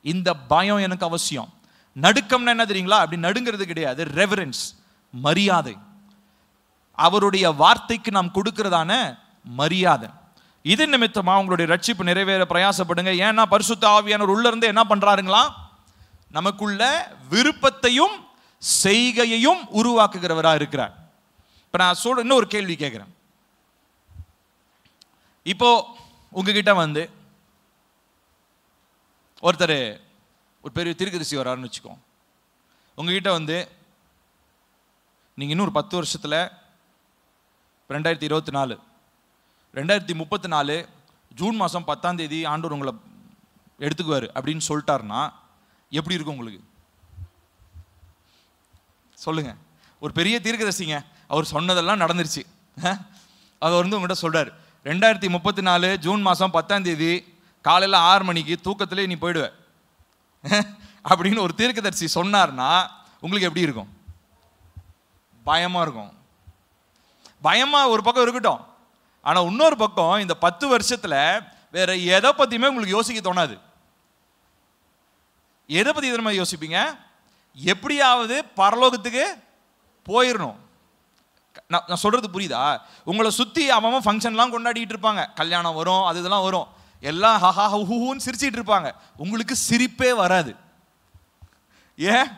Speaker 1: இந்த பயம் எனக்கு அவசியம். நடுக்கம்னா என்ன தெரியுங்களா? அப்படி நடுங்கிறது கிடையாது, ரெவரன்ஸ், மரியாதை, அவருடைய வார்த்தைக்கு நாம் கொடுக்கிறதான மரியாதை. இது நிமித்தமா உங்களுடைய ரட்சிப்பு நிறைவேற பிரயாசப்படுங்க. ஏன்னா பரிசுத்த ஆவியானவர் உள்ள இருந்து என்ன பண்றாருங்களா? நமக்குள்ள விருப்பத்தையும் செய்கையையும் உருவாக்குகிறவரா இருக்கிறார். இப்ப நான் இன்னும் ஒரு கேள்வி கேட்கிறேன். இப்போ உங்ககிட்ட வந்து ஒருத்தர், ஒரு பெரிய தீர்க்கதரிசி வராருன்னு வச்சுக்கோ. உங்ககிட்ட வந்து நீங்க இன்னும் ஒரு 10 வருஷத்துல 2024 2034 ஜூன் மாதம் 10ஆம் தேதி ஆண்டவர் உங்களை எடுத்துக்குவார் அப்படின்னு சொல்லிட்டாருன்னா எப்படி இருக்கும் உங்களுக்கு? சொல்லுங்க. ஒரு பெரிய தீர்க்கதரிசிங்க, அவர் சொன்னதெல்லாம் நடந்துருச்சு. அவர் வந்து உங்கள்கிட்ட சொல்றாரு, 2034 ஜூன் மாதம் 10ஆம் தேதி காலையில் 6 மணிக்கு தூக்கத்திலே நீ போயிடுவ அப்படின்னு ஒரு தீர்க்கதரிசி சொன்னார்னா உங்களுக்கு எப்படி இருக்கும்? பயமா இருக்கும். பயமா ஒரு பக்கம் இருக்கட்டும், ஆனா இன்னொரு பக்கம் இந்த 10 வருஷத்துல வேற எதை பத்தியுமே உங்களுக்கு யோசிக்க தோணாது. எதை பத்தி எதிரமா யோசிப்பீங்க? எப்படியாவது பரலோகத்துக்கு போயிடணும். நான் சொல்றது புரியுதா? உங்களை சுத்தி அவன் ஃபங்க்ஷன்லாம் கொண்டாடிட்டு இருப்பாங்க, கல்யாணம் வரும், அது இதெல்லாம் வரும், எல்லாம் ஹஹா ஹூன்னு சிரிச்சிட்டு இருப்பாங்க. உங்களுக்கு சிரிப்பே வராது. ஏன்?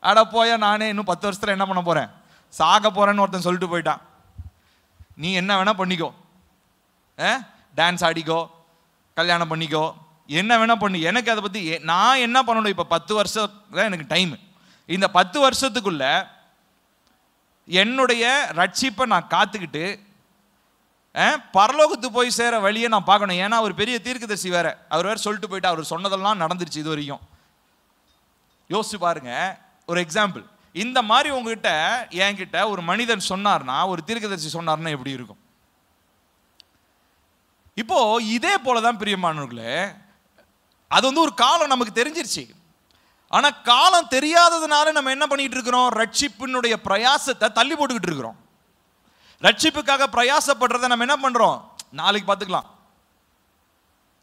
Speaker 1: அட போயா, நானே இன்னும் 10 வருஷத்துல என்ன பண்ண போறேன், சாக போறேன்னு ஒருத்தன் சொல்லிட்டு போயிட்டான். நீ என்ன வேணா பண்ணிக்கோ, டான்ஸ் ஆடிக்கோ, கல்யாணம் பண்ணிக்கோ, என்ன வேணா பண்ணி, எனக்கு அதை பத்தி நான் என்ன பண்ணணும்? இப்போ 10 வருஷம் தான் எனக்கு டைம். இந்த 10 வருஷத்துக்குள்ள என்னுடைய ரட்சிப்பை நான் காத்துக்கிட்டு பரலோகத்துக்கு போய் சேர வழியை நான் பார்க்கணும். ஏன்னா அவர் பெரிய தீர்க்கதரிசி வேற, அவர் வேற சொல்லிட்டு போயிட்டு அவர் சொன்னதெல்லாம் நடந்துருச்சு இது வரைக்கும். யோசிச்சு பாருங்க. ஒரு எக்ஸாம்பிள், இந்த மாதிரி உங்ககிட்ட என்கிட்ட ஒரு மனிதன் சொன்னார்னா, ஒரு தீர்க்கதரிசி சொன்னார்னா எப்படி இருக்கும்? இப்போ இதே போலதான் பிரியமானவர்களே, அது வந்து ஒரு காலம் நமக்கு தெரிஞ்சிருச்சு. ஆனா காலம் தெரியாததுனால நம்ம என்ன பண்ணிட்டு இருக்கிறோம்? ரட்சிப்பினுடைய பிரயாசத்தை தள்ளி போட்டுக்கிட்டு இருக்கிறோம். ரட்சிப்புக்காக பிரயாசப்படுறத நம்ம என்ன பண்றோம்? நாளைக்கு பார்த்துக்கலாம்,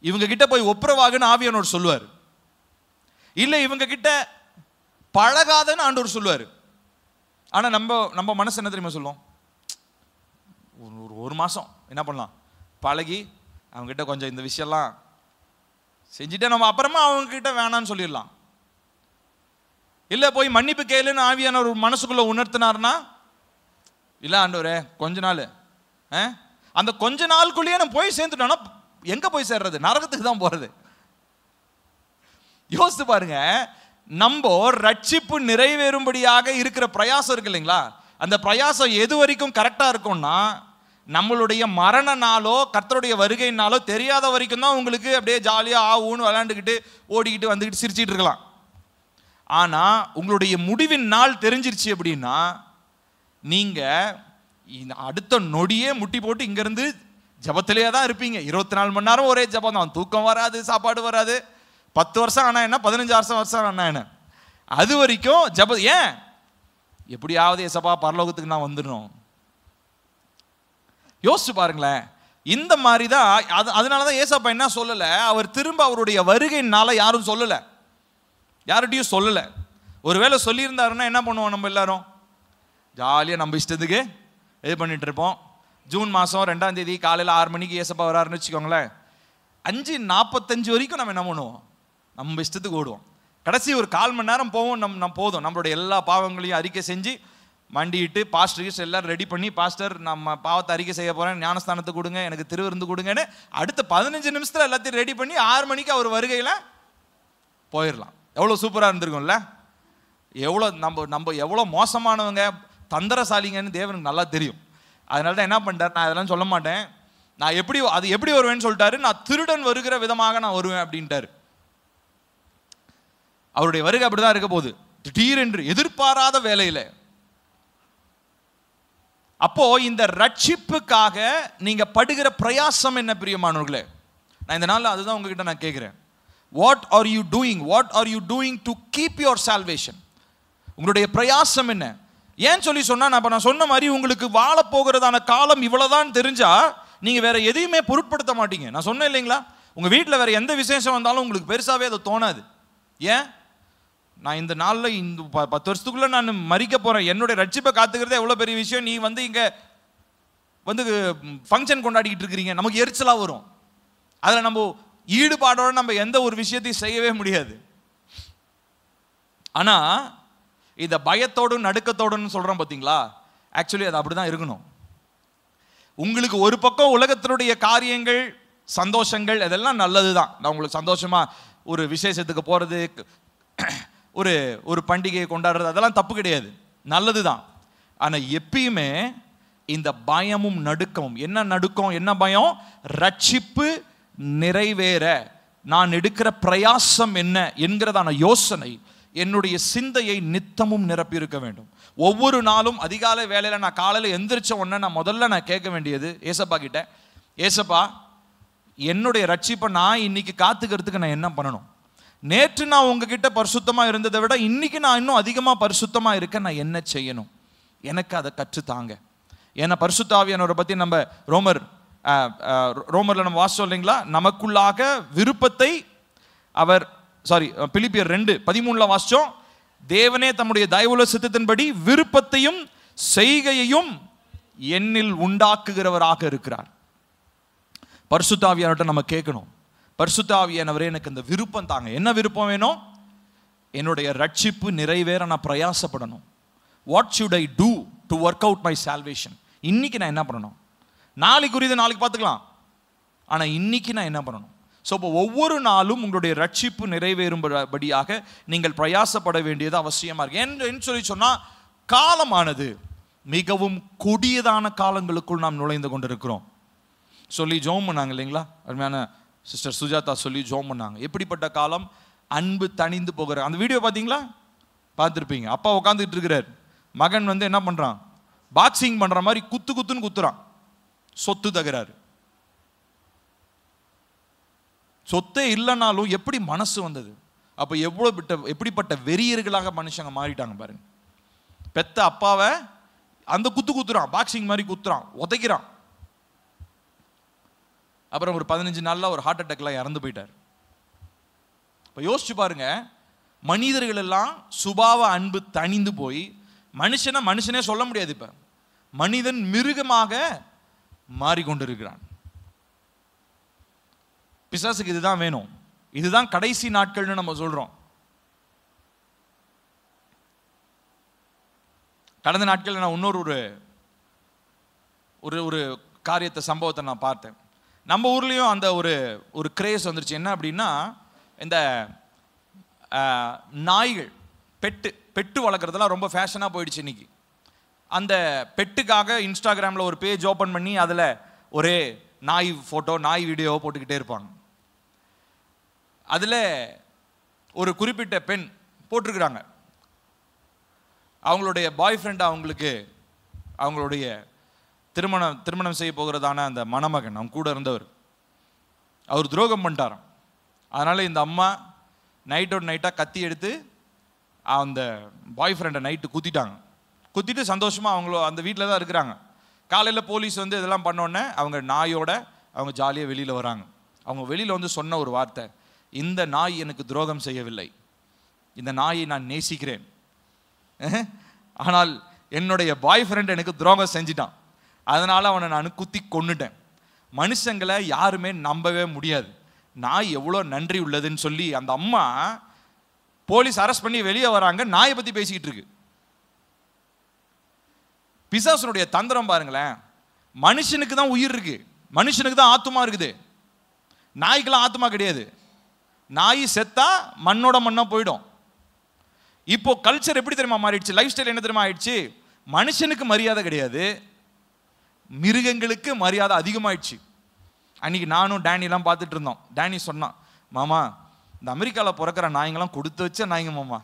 Speaker 1: இவங்க கிட்ட போய் ஒப்புரவாகுன்னு ஆவியானவர் சொல்லுவார். இல்ல இவங்க கிட்ட பழகாதன்னு ஆண்டவர் சொல்லுவார். ஆனா நம்ம மனசு என்ன தெரியுமா சொல்லும்? ஒரு மாசம் என்ன பண்ணலாம், பழகி அவங்க கிட்ட கொஞ்சம் இந்த விஷயம்லாம் செஞ்சுட்டு நம்ம அப்புறமா அவங்க கிட்ட வேணான்னு சொல்லிடலாம். இல்ல போய் மன்னிப்பு கேளுன்னு ஆவியானவர் மனசுக்குள்ள உணர்த்தினார்னா, இல்ல ஆண்டவரே கொஞ்ச நாள், அந்த கொஞ்ச நாளுக்குள்ளேயே நம்ம போய் சேர்ந்துட்டோம்னா எங்க போய் சேர்றது? நரகத்துக்கு தான் போறது. யோசித்து பாருங்க. நம்ம ரட்சிப்பு நிறைவேறும்படியாக இருக்கிற பிரயாசம் இருக்கு இல்லைங்களா, அந்த பிரயாசம் எது வரைக்கும் கரெக்டா இருக்கும்னா, நம்மளுடைய மரண நாளோ கர்த்தருடைய வருகை நாளோ தெரியாத வரைக்கும் தான் உங்களுக்கு அப்படியே ஜாலியா ஆவுன்னு விளையாண்டுக்கிட்டு ஓடிக்கிட்டு வந்துக்கிட்டு சிரிச்சிட்டு இருக்கலாம். ஆனா உங்களுடைய முடிவின் நாள் தெரிஞ்சிருச்சு அப்படின்னா, நீங்க அடுத்த நொடியே முட்டி போட்டு இங்க இருந்து ஜபத்திலேயே தான் இருப்பீங்க. 24 மணி நேரம் ஒரே ஜபம் தான். தூக்கம் வராது, சாப்பாடு வராது. 10 வருஷம் ஆனா என்ன, 15 வருஷம் ஆனா என்ன, அது வரைக்கும் ஜப. ஏன்? எப்படியாவது ஏசப்பா பரலோகத்துக்கு நான் வந்துடணும். யோசிச்சு பாருங்களேன். இந்த மாதிரி தான். அதனாலதான் ஏசப்பா என்ன சொல்லல, அவர் திரும்ப அவருடைய வருகைனால யாரும் சொல்லல, யார்கிட்டையும் சொல்லல. ஒருவேளை சொல்லியிருந்தாருன்னா என்ன பண்ணுவோம்? நம்ம எல்லாரும் ஜாலியாக நம்ம இஷ்டத்துக்கு இது பண்ணிட்டு இருப்போம். ஜூன் மாதம் 2ஆம் தேதி காலையில் 6 மணிக்கு ஏசப்பா வராருன்னு வச்சுக்கோங்களேன், 5:45 வரைக்கும் நம்ம என்ன பண்ணுவோம்? நம்ம இஷ்டத்துக்கு ஓடுவோம். கடைசி ஒரு 1/4 மணி நேரம் போவோம். நம்ம போதும், நம்மளுடைய எல்லா பாவங்களையும் அறிக்கை செஞ்சு மண்டிட்டு பாஸ்டர் எல்லாரும் ரெடி பண்ணி, பாஸ்டர் நம்ம பாவத்தை அறிக்கை செய்ய போகிறேன், ஞானஸ்தானத்தை கொடுங்க, எனக்கு திருவிருந்து கொடுங்கன்னு அடுத்த 15 நிமிஷத்தில் எல்லாத்தையும் ரெடி பண்ணி 6 மணிக்கு அவர் வருகையில் போயிடலாம். எவ்வளோ சூப்பராக இருந்திருக்கும்ல? எவ்வளோ நம்ம எவ்வளோ மோசமானவங்க, தந்திரசாலிங்கன்னு தேவனுக்கு நல்லா தெரியும். அதனால தான் என்ன பண்ணிட்டார், நான் அதெல்லாம் சொல்ல மாட்டேன், நான் எப்படி வருவேன்னு சொல்லிட்டாரு. நான் திருடன் வருகிற விதமாக நான் வருவேன் அப்படின்ட்டாரு. அவருடைய வருகை அப்படிதான் இருக்க போகுது, திடீரென்று எதிர்பாராத வேலையில. அப்போ இந்த ரட்சிப்புக்காக நீங்க படுகிற பிரயாசம் என்ன பிரியமானவர்களே? நான் இந்த நாள்ல அதுதான் உங்ககிட்ட நான் கேட்கிறேன். What are you doing? What are you doing to keep your salvation? உங்களுடைய பிரயாசம் என்ன? ஏன் சொல்லி சொன்னா, நான் சொன்ன மாதிரி உங்களுக்கு வாழ போகிறதான காலம் இவ்வளவுதான் தெரிஞ்சா நீங்க வேற எதையுமே பொருட்படுத்த மாட்டீங்க. நான் சொன்னேன் இல்லைங்களா, உங்க வீட்டில் வேற எந்த விசேஷம் வந்தாலும் உங்களுக்கு பெருசாவே அது தோணாது. ஏன்? நான் இந்த நாளில் இந்த 10 வருஷத்துக்குள்ள நான் மறிக்க போறேன், என்னுடைய ரட்சிப்பை காத்துக்கிறதே எவ்வளோ பெரிய விஷயம், நீ வந்து இங்க வந்து ஃபங்க்ஷன் கொண்டாடிக்கிட்டு இருக்கிறீங்க, நமக்கு எரிச்சலா வரும். அதில் நம்ம ஈடுபாடோட நம்ம எந்த ஒரு விஷயத்தையும் செய்யவே முடியாது. ஆனா இந்த பயத்தோடும் நடுக்கத்தோடுன்னு சொல்றோம் பார்த்தீங்களா, ஆக்சுவலி அது அப்படிதான் இருக்கணும். உங்களுக்கு ஒரு பக்கம் உலகத்தினுடைய காரியங்கள், சந்தோஷங்கள், அதெல்லாம் நல்லது தான். நான் உங்களுக்கு சந்தோஷமா ஒரு விசேஷத்துக்கு போறது, ஒரு பண்டிகையை கொண்டாடுறது, அதெல்லாம் தப்பு கிடையாது, நல்லது தான். ஆனா எப்பயுமே இந்த பயமும் நடுக்கமும், என்ன நடுக்கம் என்ன பயம், ரட்சிப்பு நிறைவேற நான் எடுக்கிற பிரயாசம் என்ன என்கிறதான யோசனை என்னுடைய சிந்தையை நித்தமும் நிரப்பி இருக்க வேண்டும். ஒவ்வொரு நாளும் அதிகாலை வேலையில் நான் காலையில் எந்திரிச்ச உடனே நான் முதல்ல கேட்க வேண்டியது ஏசப்பா கிட்ட, ஏசப்பா என்னுடைய ரட்சிப்பை நான் இன்னைக்கு காத்துக்கிறதுக்கு நான் என்ன பண்ணணும்? நேற்று நான் உங்ககிட்ட பரிசுத்தமாக இருந்ததை விட இன்னைக்கு நான் இன்னும் அதிகமாக பரிசுத்தமாக இருக்க நான் என்ன செய்யணும்? எனக்கு அதை கற்றுத்தாங்க. ஏன்னா பரிசுத்த ஆவியானவரை பற்றி நம்ம ரோமர்ல நம்ம வாசிச்சோம் இல்லைங்களா, நமக்குள்ளாக விருப்பத்தை அவர் பிலிப்பியர் 2:13 வாசிச்சோம். தேவனே தம்முடைய தயவுள்ள சித்தத்தின்படி விருப்பத்தையும் செய்கையையும் என்னில் உண்டாக்குகிறவராக இருக்கிறார். பரிசுத்த ஆவியானவர்கிட்ட நம்ம கேட்கணும், பரிசுத்த ஆவியானவரே எனக்கு இந்த விருப்பம் தாங்க. என்ன விருப்பம் வேணும்? என்னுடைய ரட்சிப்பு நிறைவேற நான் பிரயாசப்படணும். What should I do to work out my salvation? இன்னைக்கு நான் என்ன பண்ணணும்? நாளைக்குரியது நாளைக்கு பார்த்துக்கலாம், ஆனால் இன்னைக்கு நான் என்ன பண்ணணும்? ஸோ இப்போ ஒவ்வொரு நாளும் உங்களுடைய ரட்சிப்பு நிறைவேறும்படியாக நீங்கள் பிரயாசப்பட வேண்டியது அவசியமாக இருக்கு. என்று சொல்லி சொன்னால், காலமானது மிகவும் கொடியதான காலங்களுக்குள் நாம் நுழைந்து கொண்டிருக்கிறோம் சொல்லி ஜோம் பண்ணாங்க இல்லைங்களா? அருமையான சிஸ்டர் சுஜாதா சொல்லி ஜோம் பண்ணாங்க. எப்படிப்பட்ட காலம்? அன்பு தணிந்து போகிற அந்த வீடியோ பார்த்தீங்களா? பார்த்துருப்பீங்க. அப்பா உட்காந்துட்டு இருக்கிறார், மகன் வந்து என்ன பண்ணுறான், பாக்ஸிங் பண்ணுற மாதிரி குத்துன்னு குத்துறான், சொத்து தகுறாரு. சொத்தே இல்லைனாலும் எப்படி மனசு வந்தது? அப்போ எப்படிப்பட்ட வெறியர்களாக மனுஷங்க மாறிட்டாங்க பாருங்க. பெத்த அப்பாவை அந்த குத்துறான், பாக்ஸிங் மாதிரி குத்துறான், உதைக்கிறான். அப்புறம் ஒரு 15 நாள்ல ஒரு ஹார்ட் அட்டாக்ல இறந்து போயிட்டார். இப்போ யோசிச்சு பாருங்க, மனிதர்கள் எல்லாம் சுபாவ அன்பு தணிந்து போய் மனுஷனே சொல்ல முடியாது. இப்ப மனிதன் மிருகமாக மாறிக்கொண்டிருக்கிறான். பிசாசுக்கு இதுதான் வேணும். இதுதான் கடைசி நாட்கள்னு நம்ம சொல்றோம். கடந்த நாட்கள் நான் இன்னொரு ஒரு காரியத்தை சம்பவத்தை நான் பார்த்தேன். நம்ம ஊர்லேயும் அந்த ஒரு கிரேஸ் வந்துருச்சு. என்ன அப்படின்னா, இந்த நாய்கள் பெட்டு வளர்க்குறதுலாம் ரொம்ப ஃபேஷனாக போயிடுச்சு இன்னைக்கு. அந்த பெட்டுக்காக இன்ஸ்டாகிராமில் ஒரு பேஜ் ஓப்பன் பண்ணி அதில் ஒரே நாய் ஃபோட்டோ நாய் வீடியோவை போட்டுக்கிட்டே இருப்பாங்க. அதில் ஒரு குறிப்பிட்ட பெண் போட்டிருக்கிறாங்க, அவங்களுடைய பாய் ஃப்ரெண்ட் அவங்களுடைய திருமணம் செய்ய போகிறதான அந்த மணமகன், அவங்க கூட இருந்தவர், அவர் துரோகம் பண்ணிட்டாராம். அதனால இந்த அம்மா நைட்டாக கத்தி எடுத்து அந்த பாய் ஃப்ரெண்டை நைட்டு குத்திட்டு சந்தோஷமாக அந்த வீட்டில் தான் இருக்கிறாங்க. காலையில் போலீஸ் வந்து இதெல்லாம் பண்ணோன்னே அவங்க நாயோட அவங்க ஜாலியாக வெளியில் வராங்க. அவங்க வெளியில் வந்து சொன்ன ஒரு வார்த்தை, இந்த நாய் எனக்கு துரோகம் செய்யவில்லை, இந்த நாயை நான் நேசிக்கிறேன், ஆனால் என்னுடைய பாய் ஃப்ரெண்ட் எனக்கு துரோகம் செஞ்சிட்டான், அதனால் அவனை நான் குத்தி கொன்னுட்டேன். மனுஷங்களை யாருமே நம்பவே முடியாது. நாய் எவ்வளோ நன்றி உள்ளதுன்னு சொல்லி அந்த அம்மா போலீஸ் அரெஸ்ட் பண்ணி வெளியே வராங்க, நாயை பற்றி பேசிக்கிட்டு இருக்கு. பிசாசுனுடைய தந்திரம் பாருங்களேன். மனுஷனுக்கு தான் உயிர் இருக்கு, மனுஷனுக்கு தான் ஆத்மா இருக்குது, நாய்க்கெல்லாம் ஆத்மா கிடையாது. நாய் செத்தா மண்ணா போயிடும். இப்போ கல்ச்சர் எப்படி தெரியுமா மாறிடுச்சு? லைஃப் ஸ்டைல் என்ன தெரியுமா ஆயிடுச்சு? மனுஷனுக்கு மரியாதை கிடையாது, மிருகங்களுக்கு மரியாதை அதிகமாயிடுச்சு. அன்னைக்கு நானும் டேனிலாம் பார்த்துட்டு இருந்தோம். டேனி சொன்னான், மாமா இந்த அமெரிக்காவில் பிறக்கிற நாய்ங்களாம் கொடுத்து வச்ச நாய்ங்க மாமா,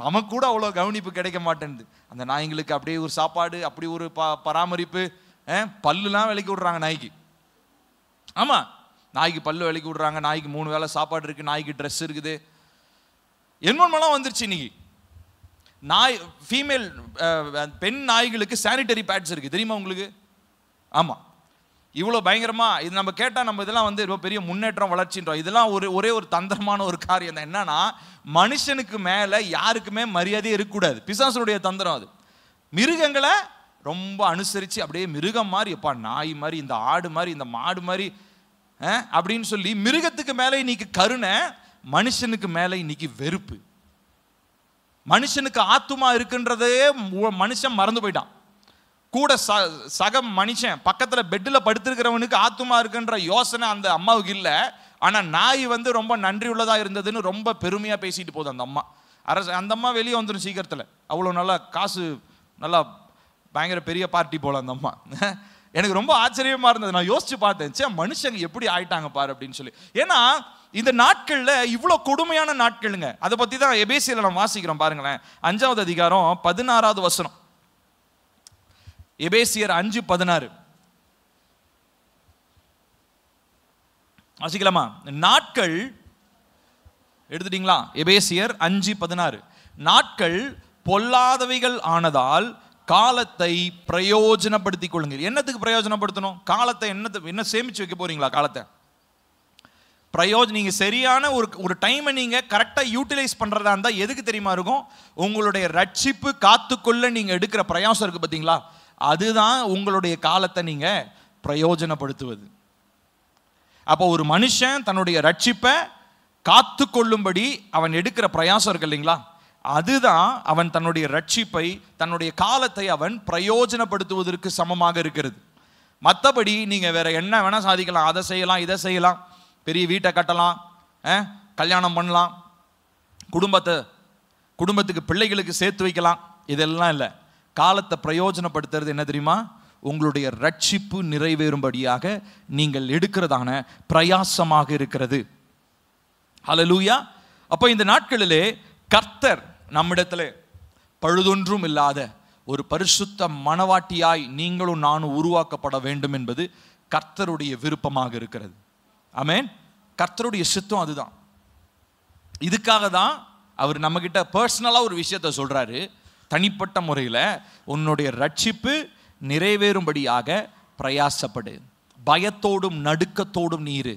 Speaker 1: நமக்கு கூட அவ்வளோ கவனிப்பு கிடைக்க மாட்டேன்து. அந்த நாய்ங்களுக்கு அப்படியே ஒரு சாப்பாடு, அப்படி ஒரு பராமரிப்பு, பல்லுலாம் விலைக்கு விடுறாங்க நாய்க்கு. ஆமாம், நாய்க்கு பல்லு விலைக்கு விடுறாங்க, நாய்க்கு 3 வேளை சாப்பாடு இருக்குது, நாய்க்கு ட்ரெஸ் இருக்குது, என்னென்னலாம் வந்துருச்சு இன்னைக்கு. ஃபீமேல் பெண் நாய்களுக்கு சானிட்டரி பேட்ஸ் இருக்குது, தெரியுமா உங்களுக்கு? ஆமாம், இவ்வளோ பயங்கரமாக இது நம்ம கேட்டால் நம்ம இதெல்லாம் வந்து ரொம்ப பெரிய முன்னேற்றம் வளர்ச்சின்றோம். இதெல்லாம் ஒரே ஒரு தந்திரமான ஒரு காரியம் தான். என்னன்னா, மனுஷனுக்கு மேலே யாருக்குமே மரியாதையே இருக்கக்கூடாது. பிசாசுடைய தந்திரம் அது. மிருகங்களை ரொம்ப அனுசரித்து அப்படியே மிருகம் மாதிரி, எப்பா நாய் மாதிரி, இந்த ஆடு மாதிரி, இந்த மாடு மாதிரி அப்படின்னு சொல்லி மிருகத்துக்கு மேலே இன்னைக்கு கருணை, மனுஷனுக்கு மேலே இன்னைக்கு வெறுப்பு. மனுஷனுக்கு ஆத்துமா இருக்குன்றதே மனுஷன் மறந்து போயிட்டான். கூட சக மனுஷன் பக்கத்தில் பெட்டில் படுத்திருக்கிறவனுக்கு ஆத்துமா இருக்குன்ற யோசனை அந்த அம்மாவுக்கு இல்லை. ஆனால் நாய் வந்து ரொம்ப நன்றி உள்ளதாக இருந்ததுன்னு ரொம்ப பெருமையாக பேசிட்டு போகுது அந்த அம்மா. அந்த அம்மா வெளியே வந்துடும் சீக்கிரத்தில், அவ்வளோ நல்லா காசு, நல்லா பயங்கர பெரிய பார்ட்டி போல அந்த அம்மா. எனக்கு ரொம்ப ஆச்சரியமாக இருந்தது. நான் யோசிச்சு பார்த்தேன், சே மனுஷங்க எப்படி ஆயிட்டாங்க பாரு அப்படின்னு சொல்லி. ஏன்னா இந்த நாட்களில் இவ்வளோ கொடுமையான நாட்களுங்க. அதை பற்றி தான் எபேசியரில் நம்ம வாசிக்கிறோம் பாருங்களேன். 5வது அதிகாரம் 16வது வசனம். எபேசியர் 5:16 வாசிக்கலாமா? நாட்கள் எடுத்துட்டீங்களா? எபேசியர் 5:16 நாட்கள் பொல்லாதவைகள் ஆனதால் காலத்தை பிரயோஜனப்படுத்திக் கொள்ளுங்கள். என்னத்துக்கு பிரயோஜனப்படுத்தணும்? காலத்தை என்ன சேமிச்சு வைக்க போறீங்களா? காலத்தை நீங்க சரியான ஒரு டைமை நீங்க கரெக்டா யூட்டிலைஸ் பண்றதா இருந்தா எதுக்கு தெரியுமா இருக்கும்? உங்களுடைய ரட்சிப்பு காத்துக்கொள்ள நீங்க எடுக்கிற பிரயாசம் இருக்கு பார்த்தீங்களா, அதுதான் உங்களுடைய காலத்தை நீங்க பிரயோஜனப்படுத்துவது. அப்போ ஒரு மனுஷன் தன்னுடைய ரட்சிப்பை காத்து கொள்ளும்படி அவன் எடுக்கிற பிரயாசம் இருக்கு இல்லைங்களா, அதுதான் அவன் தன்னுடைய ரட்சிப்பை, தன்னுடைய காலத்தை அவன் பிரயோஜனப்படுத்துவதற்கு சமமாக இருக்கிறது. மற்றபடி நீங்க வேற என்ன வேணா சாதிக்கலாம், அதை செய்யலாம், இதை செய்யலாம், பெரிய வீட்டை கட்டலாம், கல்யாணம் பண்ணலாம், குடும்பத்துக்கு பிள்ளைகளுக்கு சேர்த்து வைக்கலாம், இதெல்லாம் இல்லை. காலத்தை பிரயோஜனப்படுத்துறது என்ன தெரியுமா? உங்களுடைய ரட்சிப்பு நிறைவேறும்படியாக நீங்கள் எடுக்கிறதான பிரயாசமாக இருக்கிறது. ஹல்லேலூயா. அப்போ இந்த நாட்களிலே கர்த்தர் நம்மிடத்திலே பழுதொன்றும் இல்லாத ஒரு பரிசுத்த மணவாட்டியாய் நீங்களும் நானும் உருவாக்கப்பட வேண்டும் என்பது கர்த்தருடைய விருப்பமாக இருக்கிறது. ஆமென். கர்த்தருடைய சித்தம் அதுதான். இதுக்காக தான் அவர் நம்மகிட்ட பர்சனலாக ஒரு விஷயத்தை சொல்றாரு. தனிப்பட்ட முறையில் உன்னுடைய ரட்சிப்பு நிறைவேறும்படியாக பிரயாசப்படு, பயத்தோடும் நடுக்கத்தோடும் நீரு.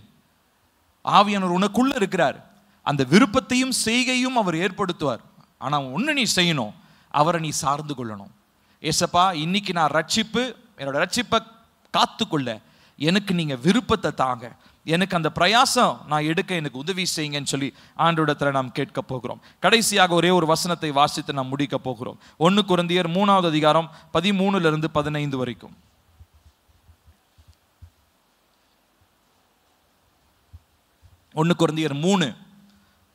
Speaker 1: ஆவியானவர் உனக்குள்ள இருக்கிறார். அந்த விருப்பத்தையும் செய்கையும் அவர் ஏற்படுத்துவார். ஆனால் ஒன்று நீ செய்யணும், அவரை நீ சார்ந்து கொள்ளணும். ஏசப்பா, இன்னைக்கு நான் என்னோட ரட்சிப்பை காத்துக்கொள்ள எனக்கு நீங்க விருப்பத்தை தாங்க, எனக்கு அந்த பிரயாசம் நான் எடுக்க எனக்கு உதவி செய்யுங்கன்னு சொல்லி ஆண்டவரிடத்தில் நாம் கேட்க போகிறோம். கடைசியாக ஒரே ஒரு வசனத்தை வாசித்து நாம் முடிக்க போகிறோம். 1 கொரிந்தியர் 3வது அதிகாரம் 13 to 15 வரைக்கும். 1 கொரிந்தியர் 3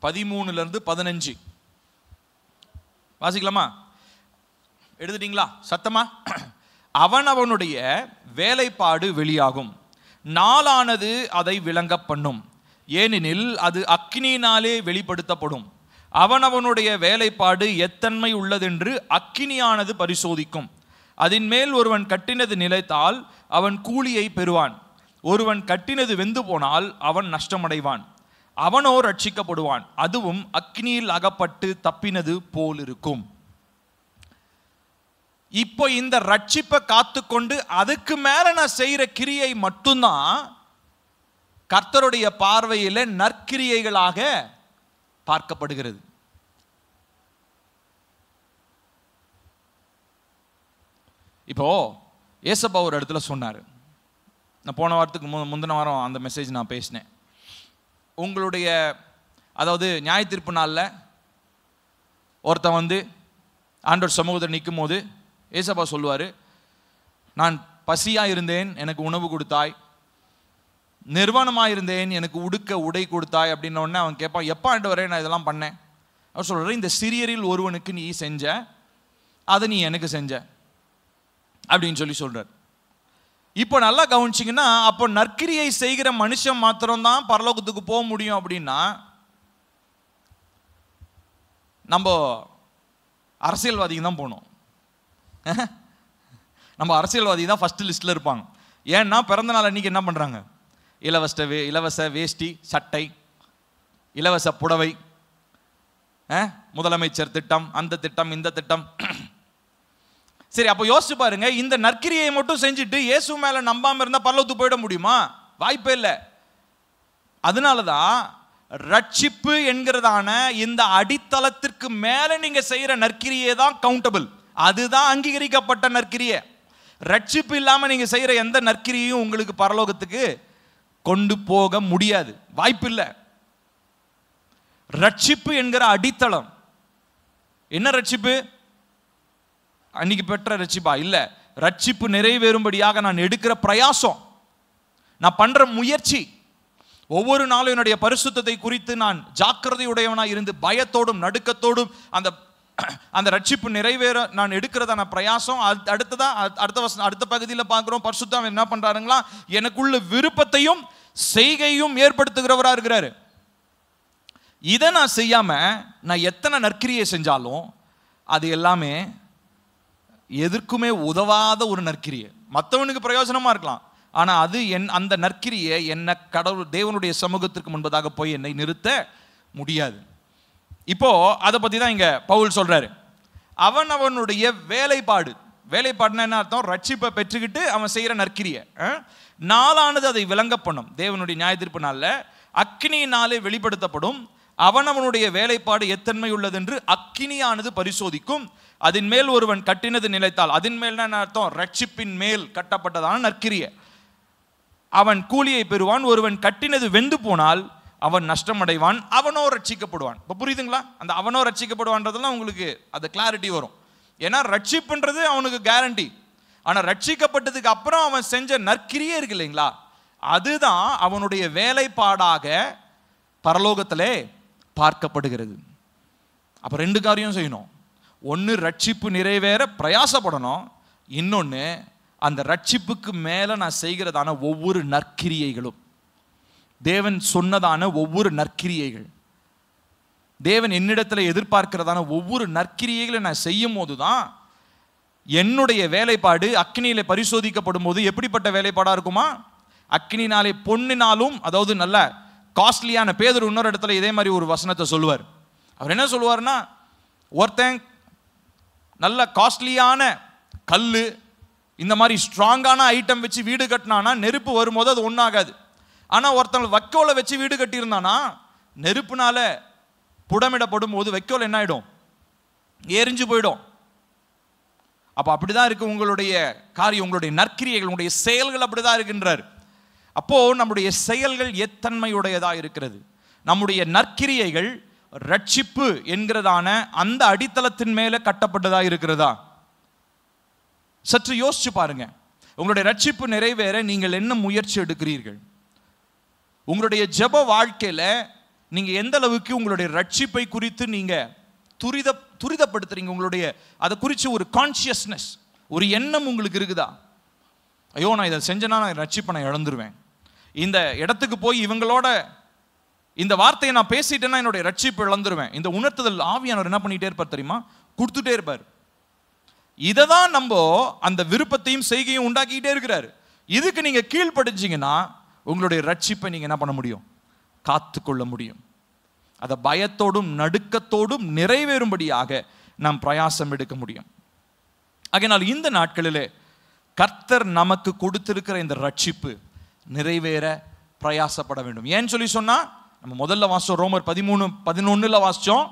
Speaker 1: 13 to 15 வாசிக்கலாமா? எடுத்துட்டீங்களா? சத்தமா? அவனவனுடைய வேலைப்பாடு வெளியாகும், நாளானது அதை விளங்க பண்ணும். ஏனெனில் அது அக்கினியினாலே வெளிப்படுத்தப்படும். அவனவனுடைய வேலைப்பாடு எத்தன்மை உள்ளதென்று அக்கினியானது பரிசோதிக்கும். அதன் மேல் ஒருவன் கட்டினது நிலைத்தால் அவன் கூலியை பெறுவான். ஒருவன் கட்டினது வெந்து போனால் அவன் நஷ்டமடைவான். அவனோ ரட்சிக்கப்படுவான், அதுவும் அக்கினியில் அகப்பட்டு தப்பினது போல் இருக்கும். இப்போ இந்த ரட்சிப்பை காத்துக்கொண்டு அதுக்கு மேல நான் செய்யற கிரியை மட்டும்தான் கர்த்தருடைய பார்வையில நற்கிரியைகளாக பார்க்கப்படுகிறது. இப்போ ஏசப்பா ஒரு இடத்துல சொன்னாரு, நான் போன வாரத்துக்கு முந்தின வாரம் அந்த மெசேஜ் நான் பேசினேன். உங்களுடைய அதாவது நியாய தீர்ப்பு நாளில் ஒருத்தன் வந்து ஆண்டவர் சமூகத்தில் நிற்கும் போது ஏசப்பா சொல்லுவார், நான் பசியாக இருந்தேன் எனக்கு உணவு கொடுத்தாய், நிர்வாணமாக இருந்தேன் எனக்கு உடுக்க உடை கொடுத்தாய் அப்படின்ன உடனே அவன் கேட்பான், எப்போ ஆண்டவரே நான் இதெல்லாம் பண்ணேன்? அவர் சொல்கிறார், இந்த சிறியரில் ஒருவனுக்கு நீ செஞ்ச அதை நீ எனக்கு செஞ்ச அப்படின்னு சொல்லி சொல்கிறார். இப்போ நல்லா கவனிச்சிங்கன்னா, அப்போ நற்கிரியை செய்கிற மனுஷன் மாத்திரம்தான் பரலோகத்துக்கு போக முடியும் அப்படின்னா, நம்ம அரசியல்வாதிக்கு தான் போகணும். நம்ம அரசியல்வாதி தான் ஃபர்ஸ்ட் லிஸ்ட்டில் இருப்பாங்க. ஏன்னா பிறந்த நாள் அன்றைக்கி என்ன பண்ணுறாங்க? இலவச வேஷ்டி சட்டை, இலவச புடவை, முதலமைச்சர் திட்டம், அந்த திட்டம் இந்த திட்டம். சரி, அப்போ யோசிச்சு பாருங்க, இந்த நற்கிரியை மட்டும் செஞ்சுட்டு இயேசு மேலே நம்பாமல் இருந்தால் பரலோகத்துக்கு போயிட முடியுமா? வாய்ப்பே இல்லை. அதனால தான் ரட்சிப்பு என்கிறதான இந்த அடித்தளத்திற்கு மேலே நீங்கள் செய்கிற நற்கிரியை தான் கவுண்டபிள், அதுதான் அங்கீகரிக்கப்பட்ட நற்கிரியை. ரட்சிப்பு இல்லாமல் நீங்கள் செய்கிற எந்த நற்கிரியையும் உங்களுக்கு பரலோகத்துக்கு கொண்டு போக முடியாது, வாய்ப்பில்லை. ரட்சிப்பு என்கிற அடித்தளம் என்ன? ரட்சிப்பு அன்னைக்கு பெற்ற ரட்சிப்பா? இல்லை. ரட்சிப்பு நிறைவேறும்படியாக நான் எடுக்கிற பிரயாசம், நான் பண்ற முயற்சி. ஒவ்வொரு நாளும் என்னுடைய பரிசுத்தத்தை குறித்து நான் ஜாக்கிரதையுடையவனாக இருந்து பயத்தோடும் நடுக்கத்தோடும் அந்த ரட்சிப்பு நிறைவேற நான் எடுக்கிறதான பிரயாசம். அடுத்த பகுதியில் பார்க்கிறோம், பரிசுத்தம் என்ன பண்றாருங்களா? எனக்குள்ள விருப்பத்தையும் செய்கையும் ஏற்படுத்துகிறவரா இருக்கிறாரு. இதை நான் செய்யாம நான் எத்தனை நற்கிரியை செஞ்சாலும் அது எல்லாமே எதற்குமே உதவாத ஒரு நற்கிரியை. மற்றவனுக்கு பிரயோஜனமா இருக்கலாம், ஆனா அது அந்த நற்கிரியை என்ன கடவுள் தேவனுடைய சமூகத்திற்கு முன்பதாக போய் என்னை நிறுத்த முடியாது. இப்போ அதை பத்தி தான் இங்க பவுல் சொல்றாரு. அவனுடைய வேலைப்பாடுனா என்ன அர்த்தம்? ரட்சிப்பை பெற்றுக்கிட்டு அவன் செய்யற நற்கிரியை நாளானது அதை விளங்க பண்ணும். தேவனுடைய நியாயத்தீர்ப்பு நாளில் அக்கினியினாலே வெளிப்படுத்தப்படும். அவனுடைய வேலைப்பாடு எத்தன்மை உள்ளது என்று அக்கினியானது பரிசோதிக்கும். அதன் மேல் ஒருவன் கட்டினது நிலைத்தால், அதன் மேல் என்ன அர்த்தம்? ரட்சிப்பின் மேல் கட்டப்பட்டதான நற்கிரியை. அவன் கூலியை பெறுவான். ஒருவன் கட்டினது வெந்து போனால் அவன் நஷ்டமடைவான், அவனோ ரட்சிக்கப்படுவான். இப்போ புரியுதுங்களா? அந்த அவனோ ரட்சிக்கப்படுவான்றதெல்லாம் உங்களுக்கு அது கிளாரிட்டி வரும். ஏன்னா ரட்சிப்புன்றது அவனுக்கு கேரண்டி. ஆனால் ரட்சிக்கப்பட்டதுக்கு அப்புறம் அவன் செஞ்ச நற்கிரியே இருக்கு இல்லைங்களா, அதுதான் அவனுடைய வேலைப்பாடாக பரலோகத்திலே பார்க்கப்படுகிறது. அப்போ ரெண்டு காரியம் செய்யணும். ஒன்று ரட்சிப்பு நிறைவேற பிரயாசப்படணும், இன்னொன்று அந்த ரட்சிப்புக்கு மேலே நான் செய்கிறதான ஒவ்வொரு நற்கிரியைகளும், தேவன் சொன்னதான ஒவ்வொரு நற்கிரியைகள், தேவன் என்னிடத்தில் எதிர்பார்க்கிறதான ஒவ்வொரு நற்கிரியைகளை நான் செய்யும் போது தான் என்னுடைய வேலைப்பாடு அக்கினியில பரிசோதிக்கப்படும் போது எப்படிப்பட்ட வேலைப்பாடாக இருக்குமா? அக்கினினாலே பொன்னினாலும், அதாவது நல்ல காஸ்ட்லியான, பேதுரு இன்னொரு இடத்துல இதே மாதிரி ஒரு வசனத்தை சொல்லுவார். அவர் என்ன சொல்லுவார்னா, ஒருத்தன் நல்ல காஸ்ட்லியான கல், இந்த மாதிரி ஸ்ட்ராங்கான ஐட்டம் வச்சு வீடு கட்டினானா நெருப்பு வரும்போது அது ஒன்றாகாது. ஆனால் ஒருத்தன் வைக்கோலை வச்சு வீடு கட்டியிருந்தானா நெருப்புனால புடமிடப்படும் போது வைக்கோல் என்ன ஆகிடும்? எரிஞ்சு போயிடும். அப்போ அப்படிதான் இருக்கு உங்களுடைய காரியம், உங்களுடைய நற்கிரியைகள், உங்களுடைய செயல்கள் அப்படிதான் இருக்கின்றார். அப்போ நம்முடைய செயல்கள் எத்தன்மையுடையதா இருக்கிறது, நம்முடைய நற்கிரியைகள் ரட்சிப்பு என்கிறதான அந்த அடித்தளத்தின் மேல கட்டப்பட்டதா இருக்கிறதா? சற்று யோசிச்சு பாருங்க. உங்களுடைய ரட்சிப்பு நிறைவேற நீங்கள் என்ன முயற்சி எடுக்கிறீர்கள்? உங்களுடைய ஜெப வாழ்க்கையில நீங்க எந்த அளவுக்கு உங்களுடைய ரட்சிப்பை குறித்து நீங்க துரிதப்படுத்துறீங்க? உங்களுடைய அதை குறித்து ஒரு கான்சியஸ்னஸ், ஒரு எண்ணம் உங்களுக்கு இருக்குதா? ஐயோ, நான் இதை செஞ்சேன்னா நான் ரட்சிப்பை நான் இழந்துருவேன், இந்த இடத்துக்கு போய் இவங்களோட இந்த வார்த்தையை நான் பேசிட்டேன்னா என்னுடைய ரட்சிப்பு இழந்துருவேன். இந்த உணர்த்துதல் ஆவியானவர் என்ன பண்ணிட்டே இருப்பார் தெரியுமா? கொடுத்துட்டே இருப்பார். இதை தான் நம்ம அந்த விருப்பத்தையும் செய்கையும் உண்டாக்கிட்டே இருக்கிறாரு. இதுக்கு நீங்க கீழ்ப்படிஞ்சீங்கன்னா உங்களுடைய ரட்சிப்பை நீங்க என்ன பண்ண முடியும்? காத்து கொள்ள முடியும். அதை பயத்தோடும் நடுக்கத்தோடும் நிறைவேறும்படியாக நாம் பிரயாசம் எடுக்க முடியும். ஆகையினால் இந்த நாட்களிலே கர்த்தர் நமக்கு கொடுத்திருக்கிற இந்த ரட்சிப்பு நிறைவேற பிரயாசப்பட வேண்டும். ஏன்னு சொல்லி சொன்னா, நம்ம முதல்ல வாசிச்சோம், ரோமர் 13:11 வாசிச்சோம்,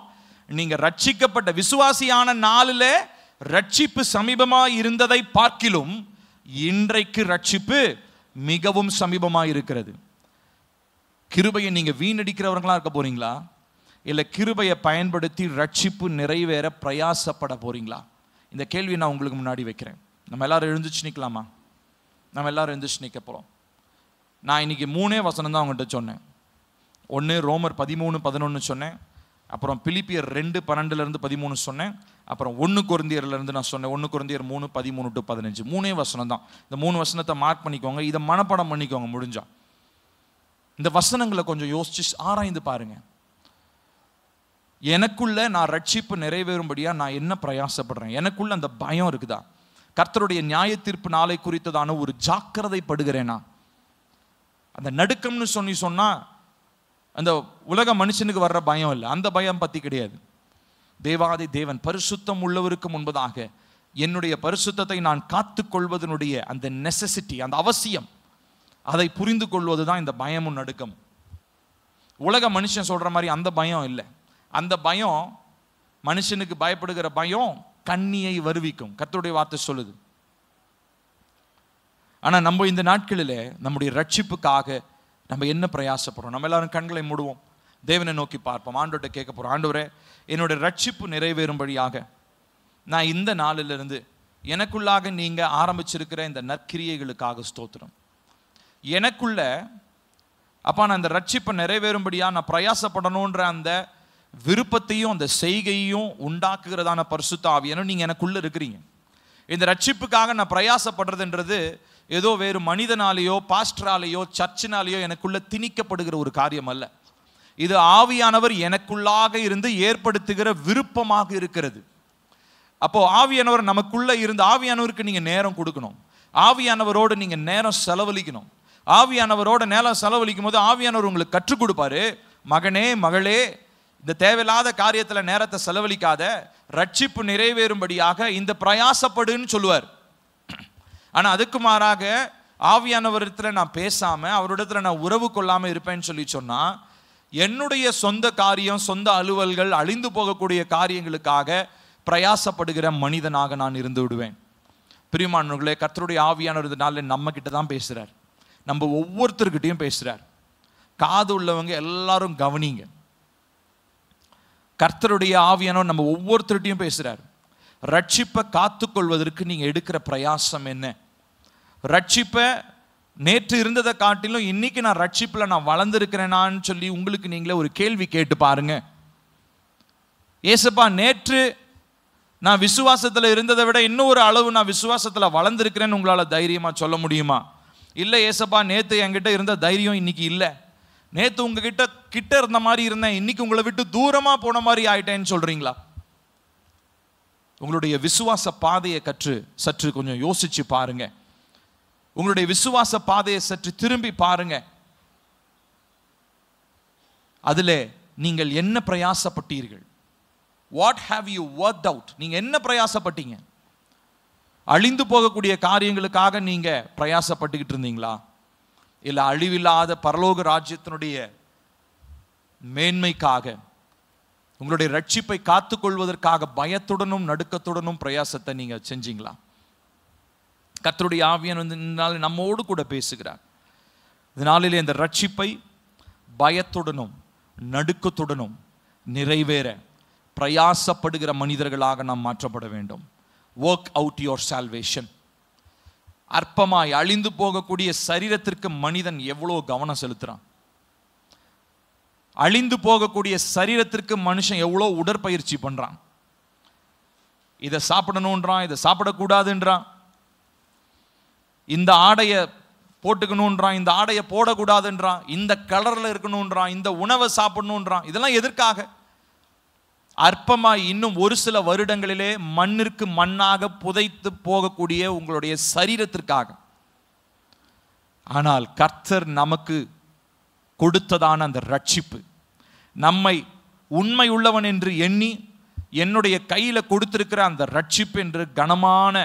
Speaker 1: நீங்க ரட்சிக்கப்பட்ட விசுவாசியான நாளிலே ரட்சிப்பு சமீபமாய் இருந்ததை பார்க்கிலும் இன்றைக்கு ரட்சிப்பு மிகவும் சமீபமாய் இருக்கிறது. கிருபையை நீங்க வீணடிக்கிறவர்களா இருக்க போறீங்களா, இல்ல கிருபையை பயன்படுத்தி ரட்சிப்பு நிறைவேற பிரயாசப்பட போறீங்களா? இந்த கேள்வியை நான் உங்களுக்கு முன்னாடி வைக்கிறேன். நம்ம எல்லாரும் எழுந்துச்சு நிக்கலாமா? நம்ம எல்லாரும் எழுந்துச்சு நிக்க போறோம். நான் இன்னைக்கு 3 வசனம் தான் அவங்ககிட்ட சொன்னேன். ஒன்று ரோமர் 13:11 சொன்னேன், அப்புறம் பிலிப்பியர் 2:12-13 சொன்னேன், அப்புறம் 1 கொரிந்தியர்லேருந்து நான் சொன்னேன், 1 கொரிந்தியர் 3:13-15. 3 வசனம் தான். இந்த 3 வசனத்தை மார்க் பண்ணிக்கோங்க, இதை மனப்பாடம் பண்ணிக்கோங்க முடிஞ்சா. இந்த வசனங்களை கொஞ்சம் யோசிச்சு ஆராய்ந்து பாருங்க. எனக்குள்ள நான் ரட்சிப்பு நிறைவேறும்படியா நான் என்ன பிரயாசப்படுறேன்? எனக்குள்ள அந்த பயம் இருக்குதா? கர்த்தருடைய நியாய தீர்ப்பு நாளை குறித்ததான ஒரு ஜாக்கிரதைப்படுகிறேனா? அந்த நடுக்கம்னு சொன்னா அந்த உலக மனுஷனுக்கு வர்ற பயம் இல்லை, அந்த பயம் பத்தி கிடையாது. தேவாதி தேவன் பரிசுத்தம் உள்ளவருக்கு முன்பதாக என்னுடைய பரிசுத்தத்தை நான் காத்து கொள்வதனுடைய அந்த நெசசிட்டி, அந்த அவசியம், அதை புரிந்து கொள்வதுதான் இந்த பயமும் நடுக்கம். உலக மனுஷன் சொல்ற மாதிரி அந்த பயம் இல்லை. அந்த பயம், மனுஷனுக்கு பயப்படுகிற பயம் கண்ணியை வருவிக்கும், கர்த்தருடைய வார்த்தை சொல்லுது. ஆனா நம்ம இந்த நாட்களிலே நம்முடைய ரட்சிப்புக்காக நம்ம என்ன பிரயாசப்படுறோம்? நம்ம எல்லாரும் கண்களை மூடுவோம், தேவனை நோக்கி பார்ப்போம், ஆண்டவர்கிட்ட கேட்க போறோம். ஆண்டவரே, என்னுடைய ரட்சிப்பு நிறைவேறும்படியாக நான் இந்த நாளிலிருந்து எனக்குள்ளாக நீங்க ஆரம்பிச்சிருக்கிற இந்த நற்கிரியைகளுக்காக ஸ்தோத்திரம். எனக்குள்ள அப்பா நான் இந்த ரட்சிப்பை நிறைவேறும்படியா நான் பிரயாசப்படணுன்ற அந்த விருப்பத்தையும் அந்த செய்கையும் உண்டாக்குகிறதான பரிசுத்த ஆவியானவர் நீங்க எனக்குள்ள இருக்கிறீங்க. இந்த ரட்சிப்புக்காக நான் பிரயாசப்படுறதுன்றது ஏதோ வேறு மனிதனாலேயோ பாஸ்டராலேயோ சர்ச்சினாலேயோ எனக்குள்ள திணிக்கப்படுகிற ஒரு காரியம் அல்ல. இது ஆவியானவர் எனக்குள்ளாக இருந்து ஏற்படுத்துகிற விருப்பமாக இருக்கிறது. அப்போ ஆவியானவர் நமக்குள்ள இருந்து, ஆவியானவருக்கு நீங்க நேரம் கொடுக்கணும், ஆவியானவரோடு நீங்க நேரம் செலவழிக்கணும். ஆவியானவரோட நேரம் செலவழிக்கும் போது ஆவியானவர் உங்களுக்கு கற்றுக் கொடுப்பாரு, மகனே மகளே, இந்த தேவையில்லாத காரியத்துல நேரத்தை செலவழிக்காத, ரட்சிப்பு நிறைவேறும்படியாக இந்த பிரயாசப்படுன்னு சொல்லுவார். ஆனா அதுக்கு மாறாக ஆவியானவரிடத்துல நான் பேசாம, அவரிடத்துல நான் உறவு கொள்ளாம இருப்பேன்னு சொல்லி சொன்னா, என்னுடைய சொந்த காரியம், சொந்த அலுவல்கள், அழிந்து போகக்கூடிய காரியங்களுக்காக பிரயாசப்படுகிற மனிதனாக நான் இருந்து விடுவேன். பிரியமானவர்களே, கர்த்தருடைய ஆவியானவர்னால நம்ம கிட்ட தான் பேசுறார், நம்ம ஒவ்வொருத்தர்கிட்டையும் பேசுறார். காது உள்ளவங்க எல்லாரும் கவனிங்க. கர்த்தருடைய ஆவியானவர் நம்ம ஒவ்வொருத்தர்கிட்டையும் பேசுறார். ரட்சிப்பை காத்துக்கொள்வதற்கு நீங்க எடுக்கிற பிரயாசம் என்ன? ரட்சிப்பை நேற்று இருந்ததை காட்டிலும் இன்னைக்கு நான் ரட்சிப்பில் நான் வளர்ந்துருக்கிறேனான்னு சொல்லி உங்களுக்கு நீங்களே ஒரு கேள்வி கேட்டு பாருங்க. ஏசப்பா, நேற்று நான் விசுவாசத்தில் இருந்ததை விட இன்னொரு அளவு நான் விசுவாசத்தில் வளர்ந்துருக்கிறேன்னு உங்களால் தைரியமாக சொல்ல முடியுமா? இல்லை ஏசப்பா, நேற்று என்கிட்ட இருந்த தைரியம் இன்னைக்கு இல்லை, நேற்று உங்ககிட்ட கிட்ட இருந்த மாதிரி இருந்தேன், இன்னைக்கு உங்களை விட்டு தூரமாக போன மாதிரி ஆயிட்டேன்னு சொல்றீங்களா? உங்களுடைய விசுவாச பாதையை சற்று கொஞ்சம் யோசிச்சு பாருங்க. உங்களுடைய விசுவாச பாதையை சற்று திரும்பி பாருங்க. அதிலே நீங்கள் என்ன பிரயாசப்பட்டீர்கள்? What have you worked out? நீங்க என்ன பிரயாசப்பட்டீங்க? அழிந்து போகக்கூடிய காரியங்களுக்காக நீங்க பிரயாசப்பட்டுக்கிட்டு இருந்தீங்களா? இல்ல அழிவில்லாத பரலோக ராஜ்யத்தினுடைய மேன்மைக்காக, உங்களுடைய ரட்சிப்பை காத்துக்கொள்வதற்காக பயத்துடனும் நடுக்கத்துடனும் பிரயாசத்தை நீங்க செஞ்சீங்களா? கர்த்தருடைய ஆவியானவர் நம்மோடு கூட பேசுகிறார். இதனாலே இந்த ரட்சிப்பை பயத்துடனும் நடுக்கத்துடனும் நிறைவேற பிரயாசப்படுகிற மனிதர்களாக நாம் மாற்றப்பட வேண்டும். Work out your salvation. அற்பமாய் அழிந்து போகக்கூடிய சரீரத்திற்கு மனிதன் எவ்வளோ கவனம் செலுத்துறான். அழிந்து போகக்கூடிய சரீரத்திற்கு மனுஷன் எவ்வளோ உடற்பயிற்சி பண்றான். இதை சாப்பிடணுன்றான், இதை சாப்பிடக்கூடாதுன்றான், இந்த ஆடையை போட்டுக்கணுன்றான், இந்த ஆடையை போடக்கூடாதுன்றான், இந்த கலர்ல இருக்கணுன்றான், இந்த உணவை சாப்பிடணுன்றான். இதெல்லாம் எதற்காக? அற்பமாய் இன்னும் ஒரு சில வருடங்களிலே மண்ணிற்கு மண்ணாக புதைத்து போகக்கூடிய உங்களுடைய சரீரத்திற்காக. ஆனால் கர்த்தர் நமக்கு கொடுத்ததான அந்த ரட்சிப்பு, நம்மை உண்மை உள்ளவன் என்று எண்ணி என்னுடைய கையில கொடுத்திருக்கிற அந்த ரட்சிப்பு என்று கனமான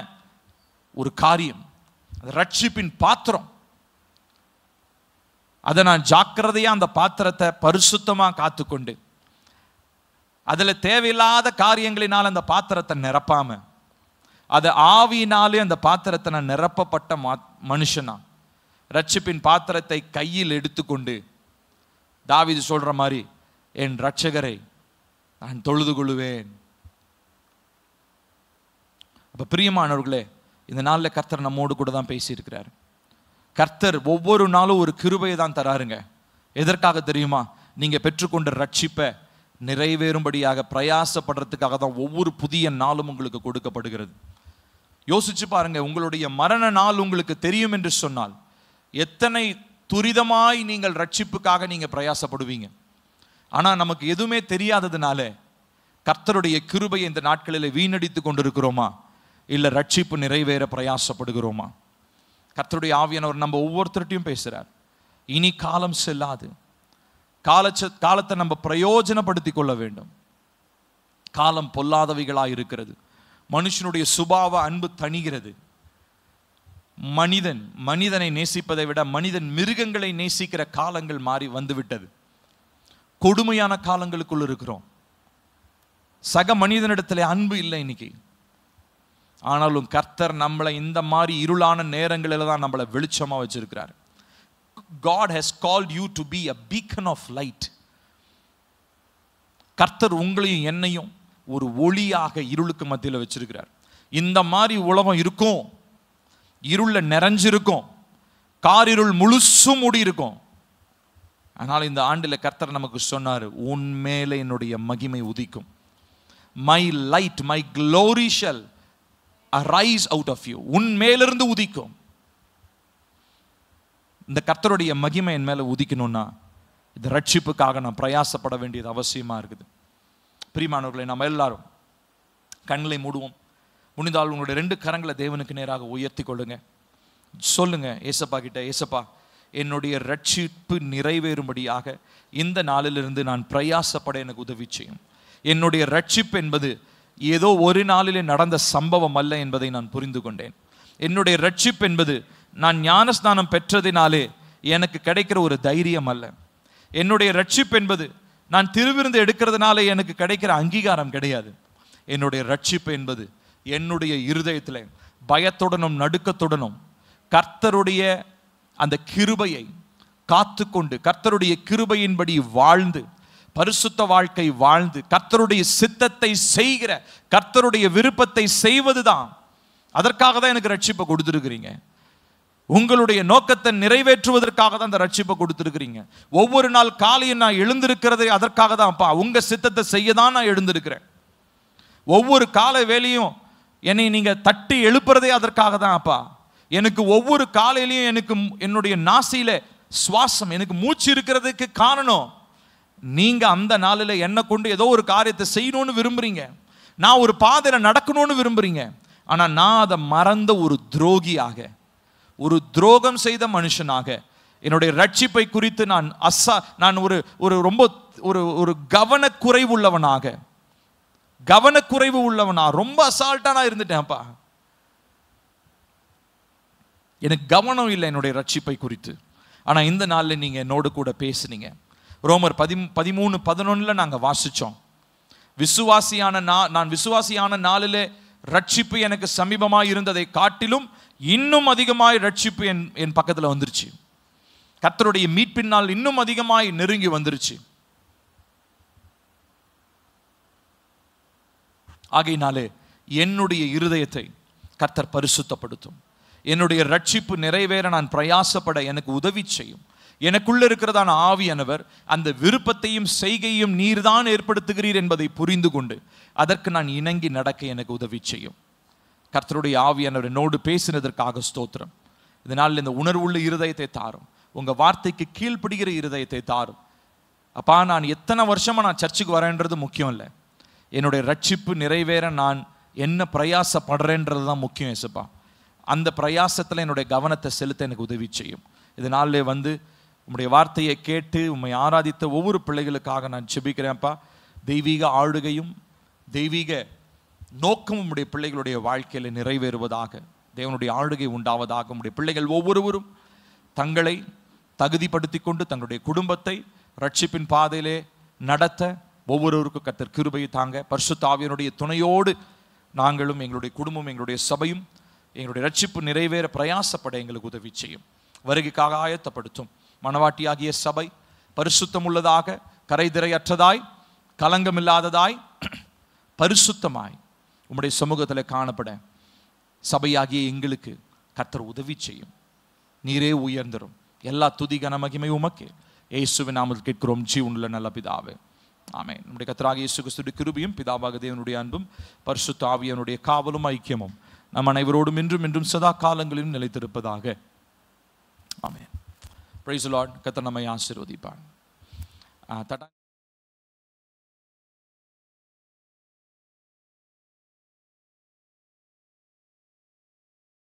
Speaker 1: ஒரு காரியம், ரட்சிப்பின் பாத்திரம். அதை நான் ஜாக்கிரதையா அந்த பாத்திரத்தை பரிசுத்தமா காத்துக்கொண்டு, அதுல தேவையில்லாத காரியங்களினால் அந்த பாத்திரத்தை நிரப்பாம, அது ஆவியினாலே அந்த பாத்திரத்தை நான் நிரப்பப்பட்ட மனுஷனா ரட்சிப்பின் பாத்திரத்தை கையில் எடுத்துக்கொண்டு தாவீது சொல்ற மாதிரி, என் ரட்சகரை நான் தொழுது கொள்ளுவேன். அப்ப பிரியமானவர்களே, இந்த நாளில் கர்த்தர் நம்மோடு கூட தான் பேசியிருக்கிறார். கர்த்தர் ஒவ்வொரு நாளும் ஒரு கிருபையை தான் தராருங்க. எதற்காக தெரியுமா? நீங்க பெற்றுக்கொண்ட ரட்சிப்பை நிறைவேறும்படியாக பிரயாசப்படுறதுக்காக தான் ஒவ்வொரு புதிய நாளும் உங்களுக்கு கொடுக்கப்படுகிறது. யோசிச்சு பாருங்க, உங்களுடைய மரண நாள் உங்களுக்கு தெரியும் என்று சொன்னால் எத்தனை துரிதமாய் நீங்கள் ரட்சிப்புக்காக நீங்க பிரயாசப்படுவீங்க. ஆனா நமக்கு எதுவுமே தெரியாததுனால கர்த்தருடைய கிருபையை இந்த நாட்களில் வீணடித்து கொண்டிருக்கிறோமா, இல்ல ரட்சிப்பு நிறைவேற பிரயாசப்படுகிறோமா? கர்த்தருடைய ஆவியானவர் நம்ம ஒவ்வொருத்தர்ட்டையும் பேசுறார். இனி காலம் செல்லாது, காலத்தை நம்ம பிரயோஜனப்படுத்திக் கொள்ள வேண்டும். காலம் பொல்லாதவைகளாக இருக்கிறது. மனுஷனுடைய சுபாவ அன்பு தணிகிறது. மனிதனை நேசிப்பதை விட மனிதன் மிருகங்களை நேசிக்கிற காலங்கள் மாறி வந்துவிட்டது. கொடுமையான காலங்களுக்குள் இருக்கிறோம். சக மனிதனிடத்திலே அன்பு இல்லை இன்னைக்கு. ஆனாலும் கர்த்தர் நம்மளை இந்த மாதிரி இருளான நேரங்களில் தான் நம்மளை வெளிச்சமா வச்சிருக்கிறார். God has called you to be a beacon of light. கர்த்தர் உங்களையும் என்னையும் ஒரு ஒளியாக இருளுக்கு மத்தியில் வச்சிருக்கிறார். இந்த மாதிரி உலகம் இருக்கும், இருள நிறைஞ்சிருக்கும், காரிருள் முழுசும் மூடி இருக்கும். ஆனால் இந்த ஆண்டில் கர்த்தர் நமக்கு சொன்னார், உன் மேலே என்னுடைய மகிமை உதிக்கும். My light, my glory shall arise out of you. உன் மேலிருந்து உதிக்கும். இந்த கர்த்தருடைய மகிமை என் மேல உதிக்கணும்னா இந்த ரட்சிப்புக்காக நான் பிரயாசப்பட வேண்டியது அவசியமா இருக்குது. பிரியமானவர்களை, நம்ம எல்லாரும் கண்களை மூடுவோம். முடிந்தால் உங்களுடைய 2 கரங்களை தேவனுக்கு நேராக உயர்த்தி கொள்ளுங்க. சொல்லுங்க ஏசப்பா கிட்ட, ஏசப்பா என்னுடைய ரட்சிப்பு நிறைவேறும்படியாக இந்த நாளிலிருந்து நான் பிரயாசப்பட எனக்கு உதவி செய்யும். என்னுடைய ரட்சிப்பு என்பது ஏதோ ஒரு நாளிலே நடந்த சம்பவம் அல்ல என்பதை நான் புரிந்து கொண்டேன். என்னுடைய ரட்சிப்பு என்பது நான் ஞானஸ்நானம் பெற்றதினாலே எனக்கு கிடைக்கிற ஒரு தைரியம் அல்ல. என்னுடைய ரட்சிப்பு என்பது நான் திருவிருந்து எடுக்கிறதுனாலே எனக்கு கிடைக்கிற அங்கீகாரம் கிடையாது. என்னுடைய ரட்சிப்பு என்பது என்னுடைய இருதயத்தில் பயத்துடனும் நடுக்கத்துடனும் கர்த்தருடைய அந்த கிருபையை காத்துக்கொண்டு, கர்த்தருடைய கிருபையின்படி வாழ்ந்து, பரிசுத்த வாழ்க்கை வாழ்ந்து, கர்த்தருடைய சித்தத்தை செய்கிற, கர்த்தருடைய விருப்பத்தை செய்வதுதான். அதற்காக தான் எனக்கு ரட்சிப்பை கொடுத்துருக்கிறீங்க. உங்களுடைய நோக்கத்தை நிறைவேற்றுவதற்காக தான் அந்த ரட்சிப்பை கொடுத்துருக்கிறீங்க. ஒவ்வொரு நாள் காலையும் நான் எழுந்திருக்கிறதே அதற்காக தான். அப்பா, உங்க சித்தத்தை செய்ய தான் நான் எழுந்திருக்கிறேன். ஒவ்வொரு கால வேளையும் என்னை நீங்க தட்டி எழுப்புறதே அதற்காக தான் அப்பா. எனக்கு ஒவ்வொரு காலையிலையும் எனக்கு என்னுடைய நாசியில சுவாசம், எனக்கு மூச்சு இருக்கிறதுக்கு காரணம் நீங்க அந்த நாளில் என்னை கொண்டு ஏதோ ஒரு காரியத்தை செய்யணும்னு விரும்புறீங்க. நான் ஒரு பாதையில நடக்கணும்னு விரும்புறீங்க. ஆனா நான் அதை மறந்த ஒரு துரோகியாக, ஒரு துரோகம் செய்த மனுஷனாக, என்னுடைய ரட்சிப்பை குறித்து நான் ஒரு ரொம்ப ஒரு கவனக்குறைவு உள்ளவனா ரொம்ப அசால்ட்டா நான் இருந்துட்டேன்ப்பா. எனக்கு கவனம் இல்லை என்னுடைய ரட்சிப்பை குறித்து. ஆனா இந்த நாள்ல நீங்க என்னோடு கூட பேசுனீங்க. ரோமர் 13:11 நாங்க வாசிச்சோம். நான் விசுவாசியான நாளிலே ரட்சிப்பு எனக்கு சமீபமாய் இருந்ததை காட்டிலும் இன்னும் அதிகமாய் ரட்சிப்பு என் பக்கத்துல வந்துருச்சு. கர்த்தருடைய மீட்பின் நாள் இன்னும் அதிகமாய் நெருங்கி வந்துருச்சு. ஆகையினாலே என்னுடைய இருதயத்தை கர்த்தர் பரிசுத்தப்படுத்தும். என்னுடைய ரட்சிப்பு நிறைவேற நான் பிரயாசப்பட எனக்கு உதவி செய்யும். எனக்குள்ள இருக்கிறதான ஆவியானவர் அந்த விருப்பத்தையும் செய்கையும் நீர்தான் ஏற்படுத்துகிறீர் என்பதை புரிந்து கொண்டு அதற்கு நான் இணங்கி நடக்க எனக்கு உதவி செய்யும். கர்த்தருடைய ஆவியானவர் என்னோடு பேசினதற்காக ஸ்தோத்திரம். இதனால் இந்த உணர்வுள்ள இருதயத்தை தாரும். உங்க வார்த்தைக்கு கீழ்ப்படுகிற இருதயத்தை தாரும். அப்பா, நான் எத்தனை வருஷமா நான் சர்ச்சுக்கு வரேன்றது முக்கியம் இல்லை. என்னுடைய ரட்சிப்பு நிறைவேற நான் என்ன பிரயாசப்படுறேன்றது தான் முக்கியம் ஏசப்பா. அந்த பிரயாசத்தில் என்னுடைய கவனத்தை செலுத்த எனக்கு உதவி செய்யும். இதனாலே உம்முடைய வார்த்தையை கேட்டு உம்மை ஆராதித்த ஒவ்வொரு பிள்ளைகளுக்காக நான் செபிக்கிறேன்ப்பா. தெய்வீக ஆளுகையும் தெய்வீக நோக்கமும் உம்முடைய பிள்ளைகளுடைய வாழ்க்கையில் நிறைவேறுவதாக, தேவனுடைய ஆளுகை உண்டாவதாக. உம்முடைய பிள்ளைகள் ஒவ்வொருவரும் தங்களை தகுதிப்படுத்தி கொண்டு தங்களுடைய குடும்பத்தை ரட்சிப்பின் பாதையிலே நடத்த ஒவ்வொருவருக்கும் கர்த்தர் கிருபையை தாங்க. பரிசுத்த ஆவியானுடைய துணையோடு நாங்களும் எங்களுடைய குடும்பம் எங்களுடைய சபையும் எங்களுடைய ரட்சிப்பு நிறைவேற பிரயாசப்பட எங்களுக்கு உதவி செய்யும். வருகைக்காக ஆயத்தப்படுத்தும். மணவாட்டியாகிய சபை பரிசுத்தம் உள்ளதாக, கரைதிரையற்றதாய், கலங்கமில்லாததாய், பரிசுத்தமாய் உம்முடைய சமூகத்தில் காணப்பட சபையாகிய எங்களுக்கு கர்த்தர் உதவி செய்யும். நீரே உயர்ந்தரும். எல்லா துதி கன மகிமை உமக்கே. இயேசுவின் நாமத்தில் கேட்கிறோம் ஜீவனுள்ள நல்ல பிதாவே, ஆமென். நம்முடைய கர்த்தராகிய இயேசு கிறிஸ்துவின் கிருபையும் பிதாவாக தேவனுடைய அன்பும் பரிசுத்த ஆவியானுடைய காவலும் ஐக்கியமும் நம் அனைவரோடும் இன்றும் சதா காலங்களிலும் நிலைத்திருப்பதாக. ஆமென். Praise the Lord. கர்த்தர் நம்மை ஆசீர்வதிப்பார்.